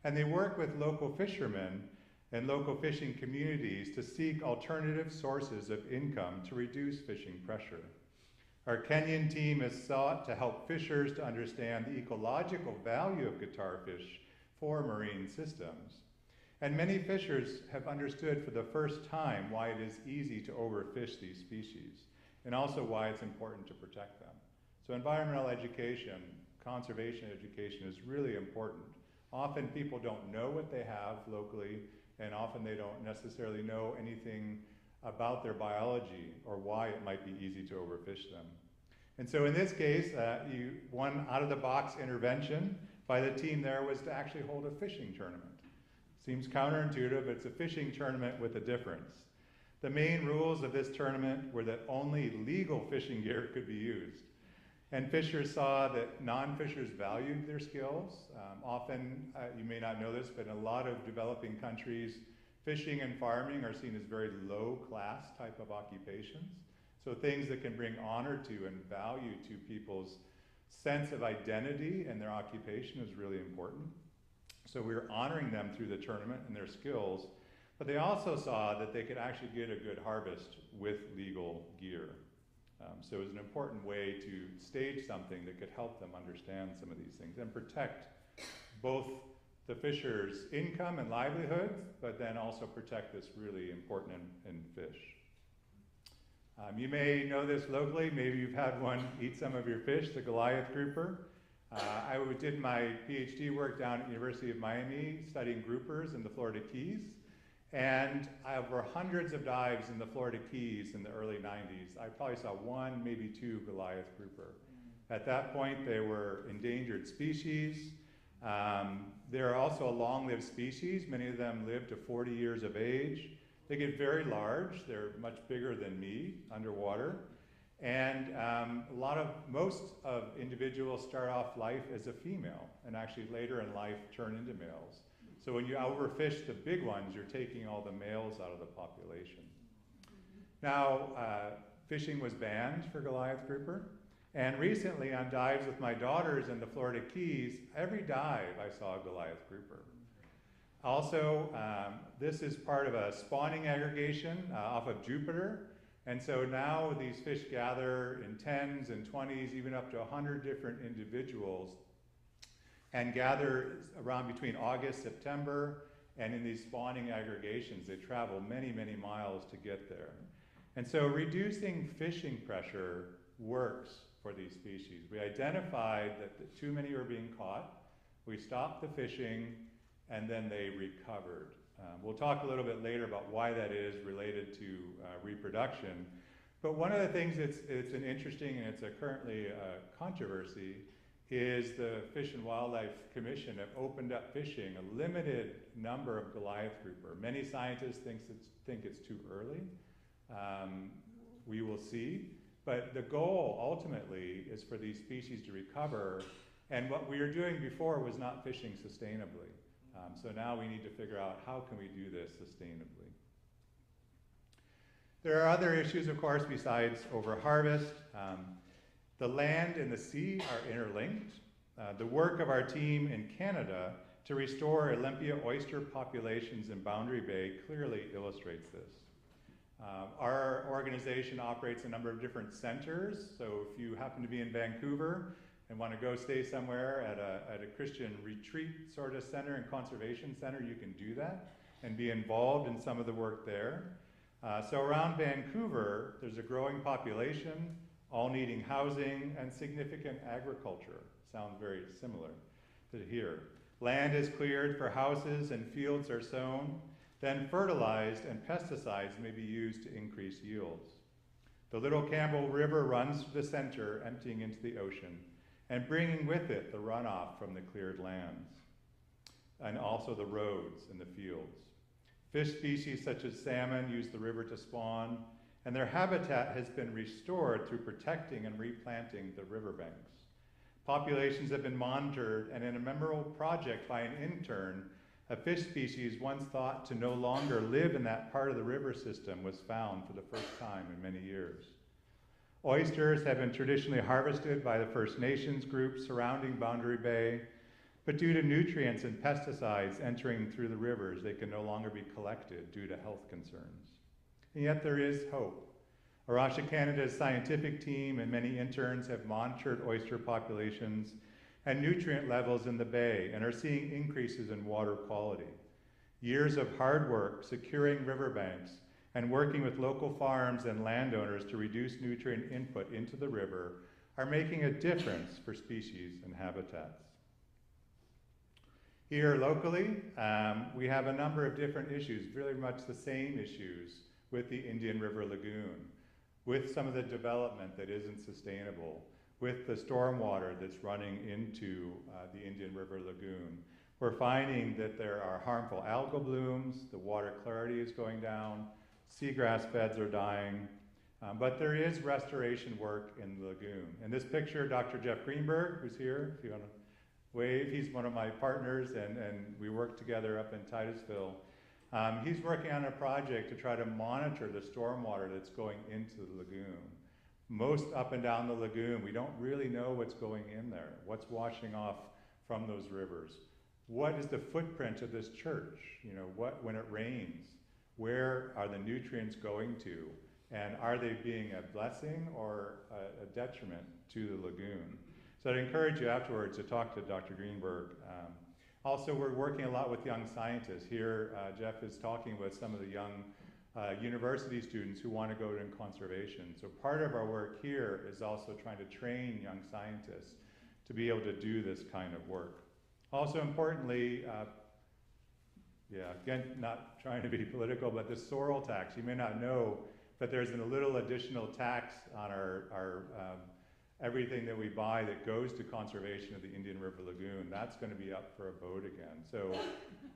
And they work with local fishermen and local fishing communities to seek alternative sources of income to reduce fishing pressure. Our Kenyan team has sought to help fishers to understand the ecological value of guitarfish for marine systems. And many fishers have understood for the first time why it is easy to overfish these species, and also why it's important to protect them. So environmental education, conservation education is really important. Often people don't know what they have locally, and often they don't necessarily know anything about their biology or why it might be easy to overfish them. And so in this case, one out-of-the-box intervention by the team there was to actually hold a fishing tournament. Seems counterintuitive, but it's a fishing tournament with a difference. The main rules of this tournament were that only legal fishing gear could be used. And fishers saw that non-fishers valued their skills. Often, you may not know this, but in a lot of developing countries, fishing and farming are seen as very low-class type of occupations. So things that can bring honor to and value to people's sense of identity and their occupation is really important. So we were honoring them through the tournament and their skills, but they also saw that they could actually get a good harvest with legal gear. So it was an important way to stage something that could help them understand some of these things and protect both the fishers' income and livelihoods, but then also protect this really important in fish. You may know this locally. Maybe you've had one eat some of your fish, the Goliath grouper. I did my PhD work down at the University of Miami studying groupers in the Florida Keys. And over hundreds of dives in the Florida Keys in the early 90s, I probably saw one, maybe two Goliath grouper. At that point, they were endangered species. They're also a long-lived species. Many of them live to 40 years of age. They get very large. They're much bigger than me underwater. And most of individuals start off life as a female and actually later in life turn into males. So when you overfish the big ones, you're taking all the males out of the population. Now, fishing was banned for Goliath grouper. And recently on dives with my daughters in the Florida Keys, every dive I saw a Goliath grouper. Also, this is part of a spawning aggregation off of Jupiter. And so now these fish gather in 10s and 20s, even up to 100 different individuals, and gather around between August, September, and in these spawning aggregations, they travel many, many miles to get there. And so reducing fishing pressure works for these species. We identified that too many were being caught. We stopped the fishing, and then they recovered. We'll talk a little bit later about why that is related to reproduction. But one of the things it's an interesting and it's currently a controversy is the Fish and Wildlife Commission have opened up fishing a limited number of Goliath grouper. Many scientists think it's too early. We will see. But the goal ultimately is for these species to recover. And what we were doing before was not fishing sustainably. So now we need to figure out how can we do this sustainably. There are other issues, of course, besides overharvest. The land and the sea are interlinked. The work of our team in Canada to restore Olympia oyster populations in Boundary Bay clearly illustrates this. Our organization operates a number of different centers, so if you happen to be in Vancouver and want to go stay somewhere at a Christian retreat sort of center and conservation center, you can do that and be involved in some of the work there. So around Vancouver, there's a growing population, all needing housing and significant agriculture. Sounds very similar to here. Land is cleared for houses and fields are sown, then fertilized and pesticides may be used to increase yields. The Little Campbell River runs through the center, emptying into the ocean, and bringing with it the runoff from the cleared lands, and also the roads and the fields. Fish species such as salmon use the river to spawn, and their habitat has been restored through protecting and replanting the riverbanks. Populations have been monitored, and in a memorable project by an intern, a fish species once thought to no longer live in that part of the river system was found for the first time in many years. Oysters have been traditionally harvested by the First Nations groups surrounding Boundary Bay, but due to nutrients and pesticides entering through the rivers, they can no longer be collected due to health concerns. And yet there is hope. Arasha Canada's scientific team and many interns have monitored oyster populations and nutrient levels in the bay and are seeing increases in water quality. Years of hard work securing riverbanks and working with local farms and landowners to reduce nutrient input into the river are making a difference for species and habitats. Here locally, we have a number of different issues, really much the same issues with the Indian River Lagoon, with some of the development that isn't sustainable, with the stormwater that's running into the Indian River Lagoon. We're finding that there are harmful algal blooms, the water clarity is going down, seagrass beds are dying, but there is restoration work in the lagoon. In this picture, Dr. Jeff Greenberg, who's here, if you want to wave, he's one of my partners, and we work together up in Titusville. He's working on a project to try to monitor the stormwater that's going into the lagoon. Most up and down the lagoon, we don't really know what's going in there, what's washing off from those rivers. What is the footprint of this church? You know, when it rains, where are the nutrients going to? And are they being a blessing or a detriment to the lagoon? So I'd encourage you afterwards to talk to Dr. Greenberg. Also, we're working a lot with young scientists. Here, Jeff is talking with some of the young university students who want to go in conservation. So part of our work here is also trying to train young scientists to be able to do this kind of work. Also importantly, again, not trying to be political, but the sorrel tax, you may not know, but there's a little additional tax on our everything that we buy that goes to conservation of the Indian River Lagoon. That's going to be up for a vote again. So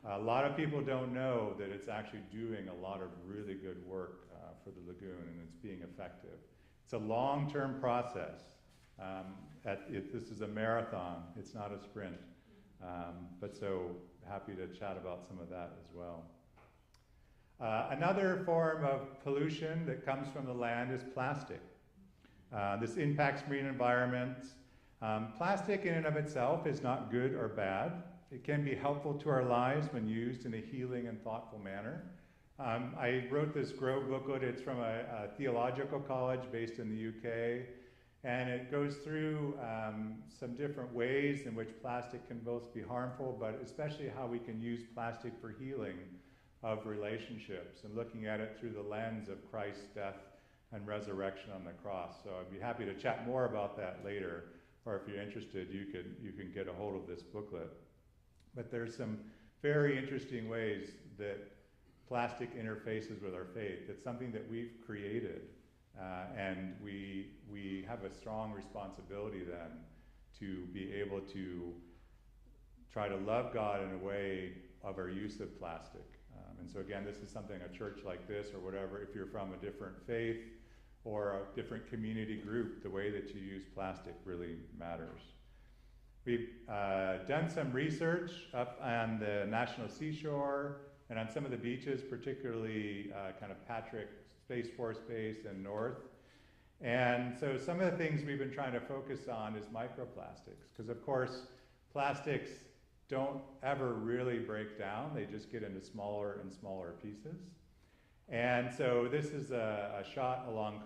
a lot of people don't know that it's actually doing a lot of really good work for the lagoon, and it's being effective. It's a long-term process. This is a marathon. It's not a sprint. But so happy to chat about some of that as well. Another form of pollution that comes from the land is plastic. This impacts marine environments. Plastic in and of itself is not good or bad. It can be helpful to our lives when used in a healing and thoughtful manner. I wrote this Grow booklet. It's from a theological college based in the UK. And it goes through some different ways in which plastic can both be harmful, but especially how we can use plastic for healing of relationships and looking at it through the lens of Christ's death and resurrection on the cross. So I'd be happy to chat more about that later, or if you're interested, you can get a hold of this booklet. But there's some very interesting ways that plastic interfaces with our faith. It's something that we've created, and we have a strong responsibility then to be able to try to love God in a way of our use of plastic. And so again, this is something a church like this or whatever, if you're from a different faith or a different community group, the way that you use plastic really matters. We've done some research up on the National Seashore and on some of the beaches, particularly kind of Patrick Space Force Base and North. And so some of the things we've been trying to focus on is microplastics, because of course, plastics don't ever really break down. They just get into smaller and smaller pieces. And so this is a shot along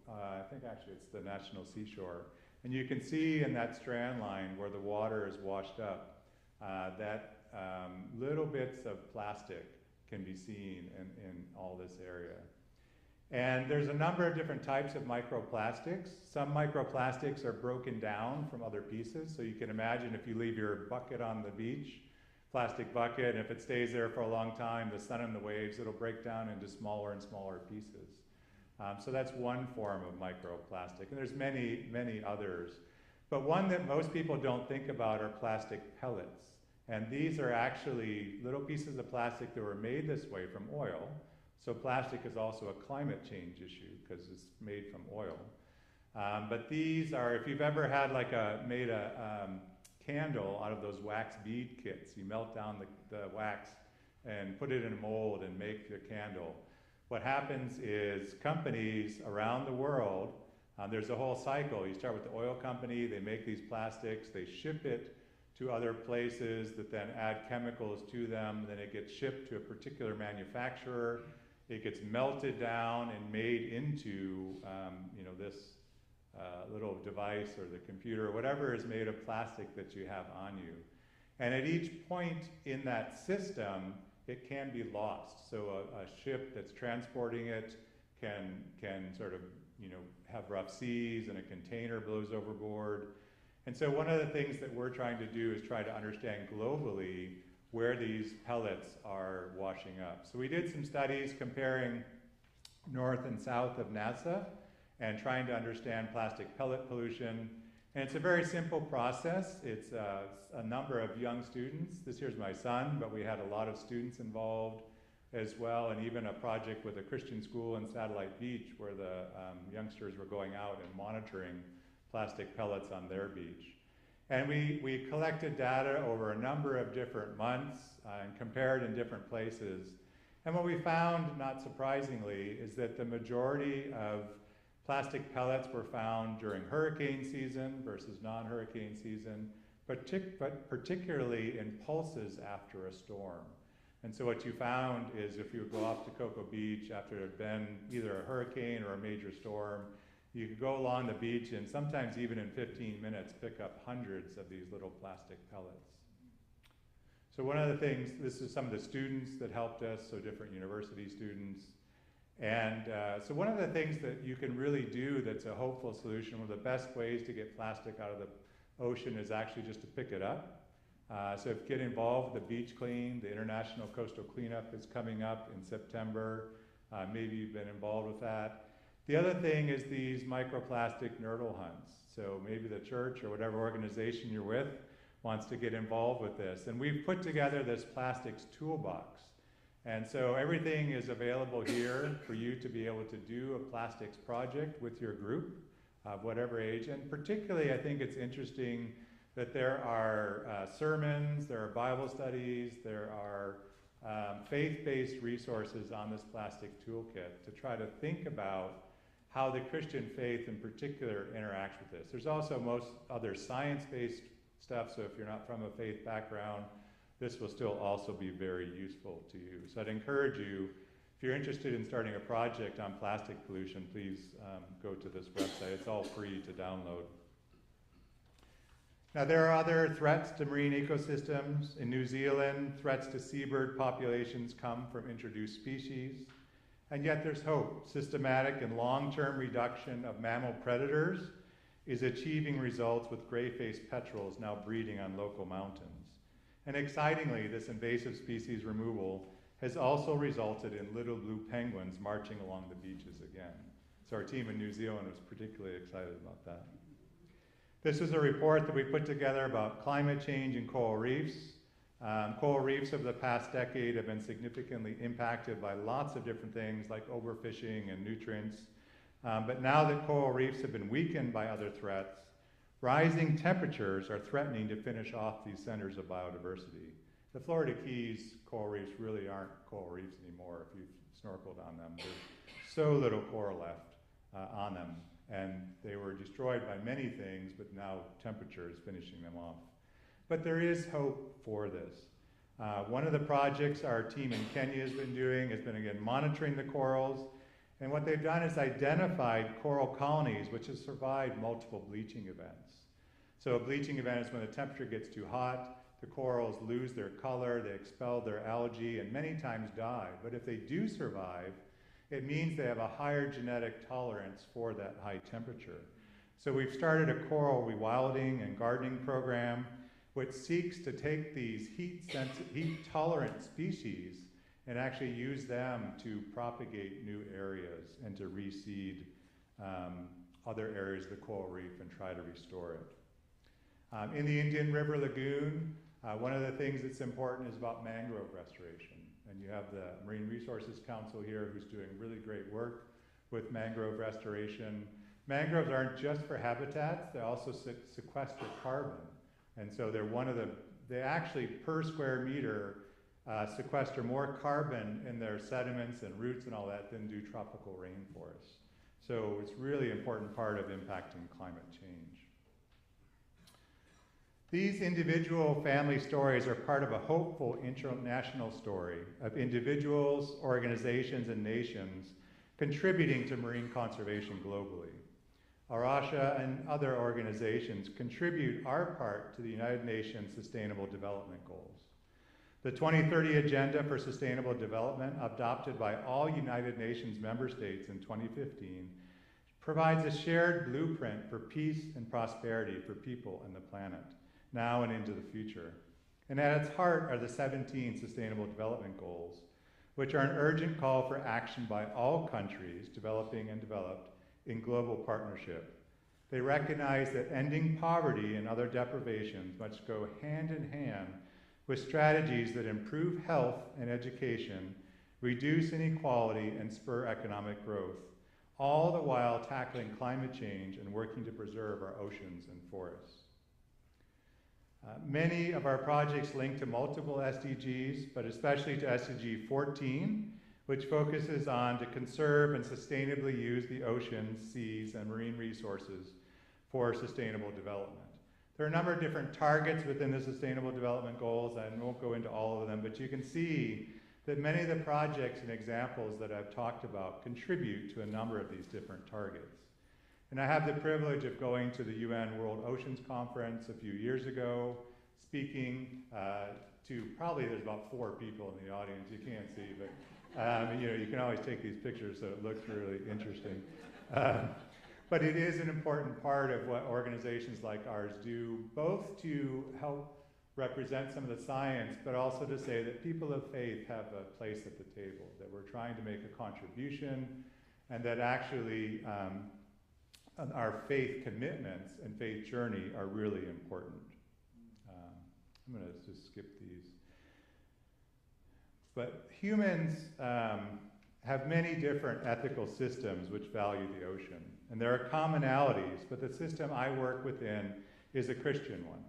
I think actually it's the National Seashore. And you can see in that strand line where the water is washed up, that little bits of plastic can be seen in all this area. And there's a number of different types of microplastics. Some microplastics are broken down from other pieces. So you can imagine if you leave your bucket on the beach, plastic bucket, and if it stays there for a long time, the sun and the waves, it'll break down into smaller and smaller pieces. So that's one form of microplastic. And there's many, many others. But one that most people don't think about are plastic pellets. And these are actually little pieces of plastic that were made this way from oil. So plastic is also a climate change issue because it's made from oil. But these are, if you've ever had made a candle out of those wax bead kits, you melt down the wax and put it in a mold and make the candle. What happens is companies around the world, there's a whole cycle. You start with the oil company, they make these plastics, they ship it to other places that then add chemicals to them, then it gets shipped to a particular manufacturer. It gets melted down and made into this little device or the computer, whatever is made of plastic that you have on you. And at each point in that system, it can be lost. So a ship that's transporting it can sort of have rough seas and a container blows overboard. And so one of the things that we're trying to do is try to understand globally where these pellets are washing up. So we did some studies comparing north and south of NASA and trying to understand plastic pellet pollution. And it's a very simple process. It's a number of young students. This here's my son, but we had a lot of students involved as well, and even a project with a Christian school in Satellite Beach where the youngsters were going out and monitoring plastic pellets on their beach. And we collected data over a number of different months and compared in different places. And what we found, not surprisingly, is that the majority of plastic pellets were found during hurricane season versus non-hurricane season, but particularly in pulses after a storm. And so what you found is if you go off to Cocoa Beach after there had been either a hurricane or a major storm, you could go along the beach and sometimes even in 15 minutes pick up hundreds of these little plastic pellets. So one of the things, this is some of the students that helped us, so different university students. And so one of the things that you can really do that's a hopeful solution, one of the best ways to get plastic out of the ocean is actually just to pick it up. So if you get involved with the beach clean, the International Coastal Cleanup is coming up in September. Maybe you've been involved with that. The other thing is these microplastic nurdle hunts. So maybe the church or whatever organization you're with wants to get involved with this. And we've put together this plastics toolbox. And so everything is available here for you to be able to do a plastics project with your group of whatever age. And particularly, I think it's interesting that there are sermons, there are Bible studies, there are faith-based resources on this plastic toolkit to try to think about how the Christian faith in particular interacts with this. There's also most other science-based stuff, so if you're not from a faith background, this will still also be very useful to you. So I'd encourage you, if you're interested in starting a project on plastic pollution, please go to this website. It's all free to download. Now there are other threats to marine ecosystems. In New Zealand, threats to seabird populations come from introduced species. And yet there's hope. Systematic and long-term reduction of mammal predators is achieving results with gray-faced petrels now breeding on local mountains. And excitingly, this invasive species removal has also resulted in little blue penguins marching along the beaches again. So our team in New Zealand was particularly excited about that. This is a report that we put together about climate change in coral reefs. Coral reefs over the past decade have been significantly impacted by lots of different things like overfishing and nutrients. But now that coral reefs have been weakened by other threats, rising temperatures are threatening to finish off these centers of biodiversity. The Florida Keys coral reefs really aren't coral reefs anymore if you've snorkeled on them. There's so little coral left on them, and they were destroyed by many things, but now temperature is finishing them off. But there is hope for this. One of the projects our team in Kenya has been doing has been, again, monitoring the corals. And what they've done is identified coral colonies which have survived multiple bleaching events. So a bleaching event is when the temperature gets too hot, the corals lose their color, they expel their algae, and many times die. But if they do survive, it means they have a higher genetic tolerance for that high temperature. So we've started a coral rewilding and gardening program which seeks to take these heat-tolerant species and actually use them to propagate new areas and to reseed other areas of the coral reef and try to restore it. In the Indian River Lagoon, one of the things that's important is about mangrove restoration. And you have the Marine Resources Council here who's doing really great work with mangrove restoration. Mangroves aren't just for habitats, they also sequester carbon. And so they're they actually per square meter sequester more carbon in their sediments and roots and all that than do tropical rainforests. So it's really an important part of impacting climate change. These individual family stories are part of a hopeful international story of individuals, organizations, and nations contributing to marine conservation globally. Arasha and other organizations contribute our part to the United Nations Sustainable Development Goals. The 2030 Agenda for Sustainable Development, adopted by all United Nations member states in 2015, provides a shared blueprint for peace and prosperity for people and the planet, now and into the future. And at its heart are the 17 Sustainable Development Goals, which are an urgent call for action by all countries, developing and developed, in global partnership. They recognize that ending poverty and other deprivations must go hand in hand with strategies that improve health and education, reduce inequality, and spur economic growth, all the while tackling climate change and working to preserve our oceans and forests. Many of our projects link to multiple SDGs, but especially to SDG 14, which focuses on to conserve and sustainably use the oceans, seas, and marine resources for sustainable development. There are a number of different targets within the Sustainable Development Goals. I won't go into all of them, but you can see that many of the projects and examples that I've talked about contribute to a number of these different targets. And I have the privilege of going to the UN World Oceans Conference a few years ago, speaking to probably, there's about 4 people in the audience, you can't see, but you can always take these pictures so it looks really interesting. But it is an important part of what organizations like ours do, both to help represent some of the science, but also to say that people of faith have a place at the table, that we're trying to make a contribution, and that actually our faith commitments and faith journey are really important. I'm going to just skip these. But humans have many different ethical systems which value the ocean. And there are commonalities, but the system I work within is a Christian one.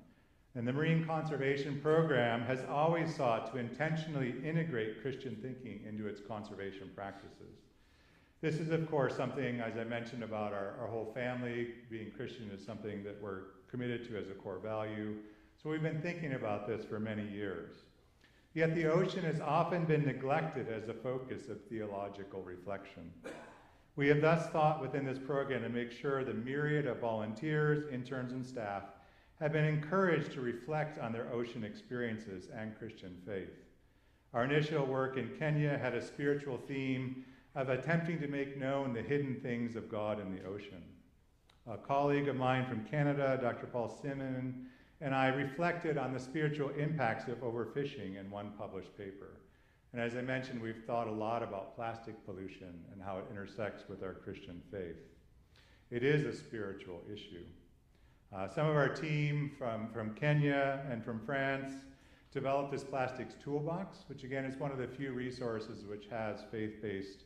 And the Marine Conservation Program has always sought to intentionally integrate Christian thinking into its conservation practices. This is, of course, something, as I mentioned, about our whole family. Being Christian is something that we're committed to as a core value. So we've been thinking about this for many years. Yet the ocean has often been neglected as a focus of theological reflection. We have thus thought within this program to make sure the myriad of volunteers, interns, and staff have been encouraged to reflect on their ocean experiences and Christian faith. Our initial work in Kenya had a spiritual theme of attempting to make known the hidden things of God in the ocean. A colleague of mine from Canada, Dr. Paul Simon, and I reflected on the spiritual impacts of overfishing in one published paper. And as I mentioned, we've thought a lot about plastic pollution and how it intersects with our Christian faith. It is a spiritual issue. Some of our team from Kenya and from France developed this plastics toolbox, which again is one of the few resources which has faith-based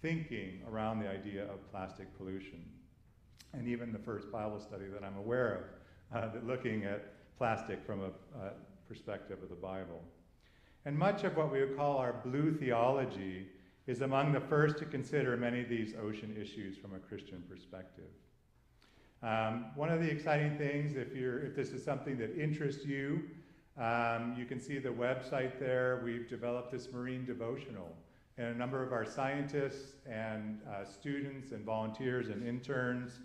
thinking around the idea of plastic pollution. And even the first Bible study that I'm aware of, looking at plastic from a perspective of the Bible. And much of what we would call our blue theology is among the first to consider many of these ocean issues from a Christian perspective. One of the exciting things, if this is something that interests you, you can see the website there. We've developed this marine devotional, and a number of our scientists and students and volunteers and interns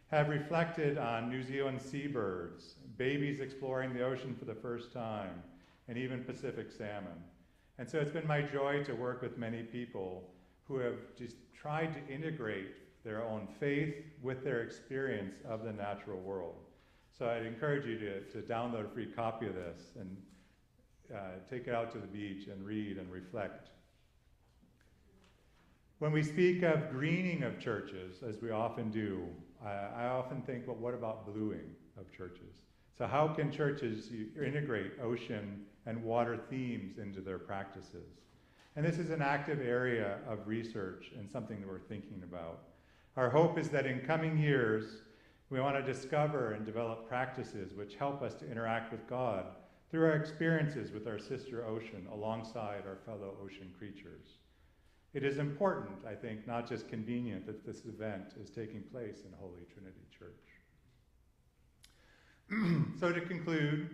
have reflected on New Zealand seabirds, babies exploring the ocean for the first time, and even Pacific salmon. And so it's been my joy to work with many people who have just tried to integrate their own faith with their experience of the natural world. So I'd encourage you to download a free copy of this and take it out to the beach and read and reflect. When we speak of greening of churches, as we often do, I often think, well, what about bluing of churches? So how can churches integrate ocean and water themes into their practices? And this is an active area of research and something that we're thinking about. Our hope is that in coming years, we want to discover and develop practices which help us to interact with God through our experiences with our sister ocean alongside our fellow ocean creatures. It is important, I think, not just convenient, that this event is taking place in Holy Trinity Church. So to conclude,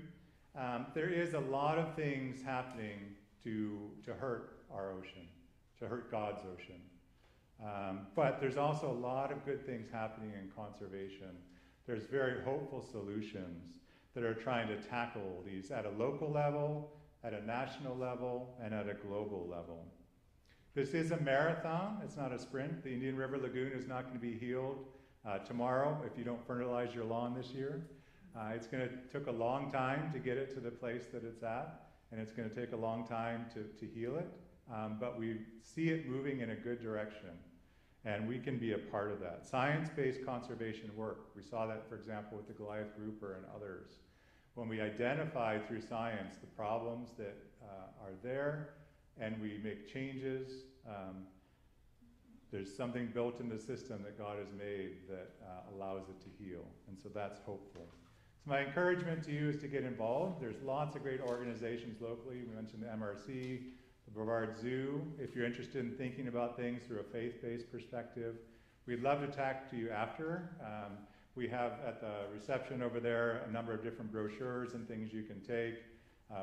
there is a lot of things happening to hurt our ocean, to hurt God's ocean. But there's also a lot of good things happening in conservation. There's very hopeful solutions that are trying to tackle these at a local level, at a national level, and at a global level. This is a marathon, it's not a sprint. The Indian River Lagoon is not going to be healed tomorrow if you don't fertilize your lawn this year. Took a long time to get it to the place that it's at, and it's going to take a long time to heal it. But we see it moving in a good direction, and we can be a part of that. Science-based conservation work, we saw that, for example, with the Goliath grouper and others. When we identify through science the problems that are there, and we make changes, there's something built in the system that God has made that allows it to heal, and so that's hopeful. So my encouragement to you is to get involved. There's lots of great organizations locally. We mentioned the MRC, the Brevard Zoo, if you're interested in thinking about things through a faith-based perspective. We'd love to talk to you after. We have at the reception over there a number of different brochures and things you can take,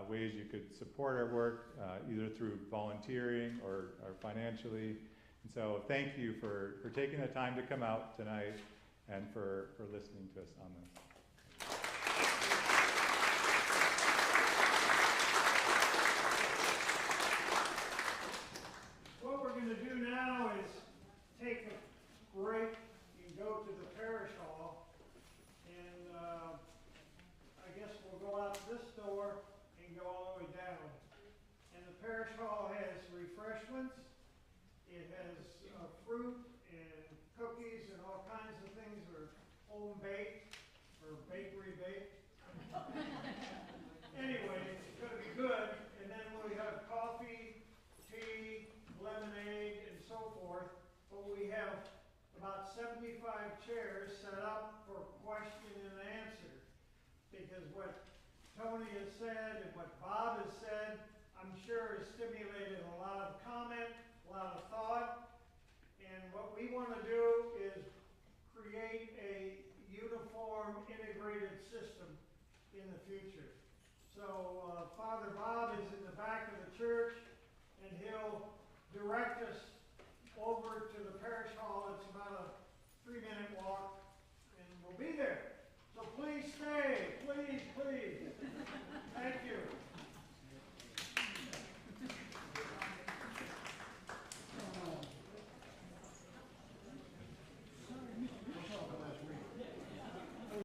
ways you could support our work, either through volunteering or financially. And so thank you for taking the time to come out tonight and for listening to us on this. What we're going to do now is take a break and go to the parish hall, and I guess we'll go out this door and go all the way down. And the parish hall has refreshments. It has fruit and cookies and all kinds of things that are home baked or bakery baked. Anyway, it's going to be good. And then we have coffee, tea, lemonade, and so forth. But we have about 75 chairs set up for question and answer. Because what Tony has said and what Bob has said, I'm sure has stimulated a lot of comment, a lot of thought. And what we want to do is create a uniform, integrated system in the future. So Father Bob is in the back of the church, and he'll direct us over to the parish hall. It's about a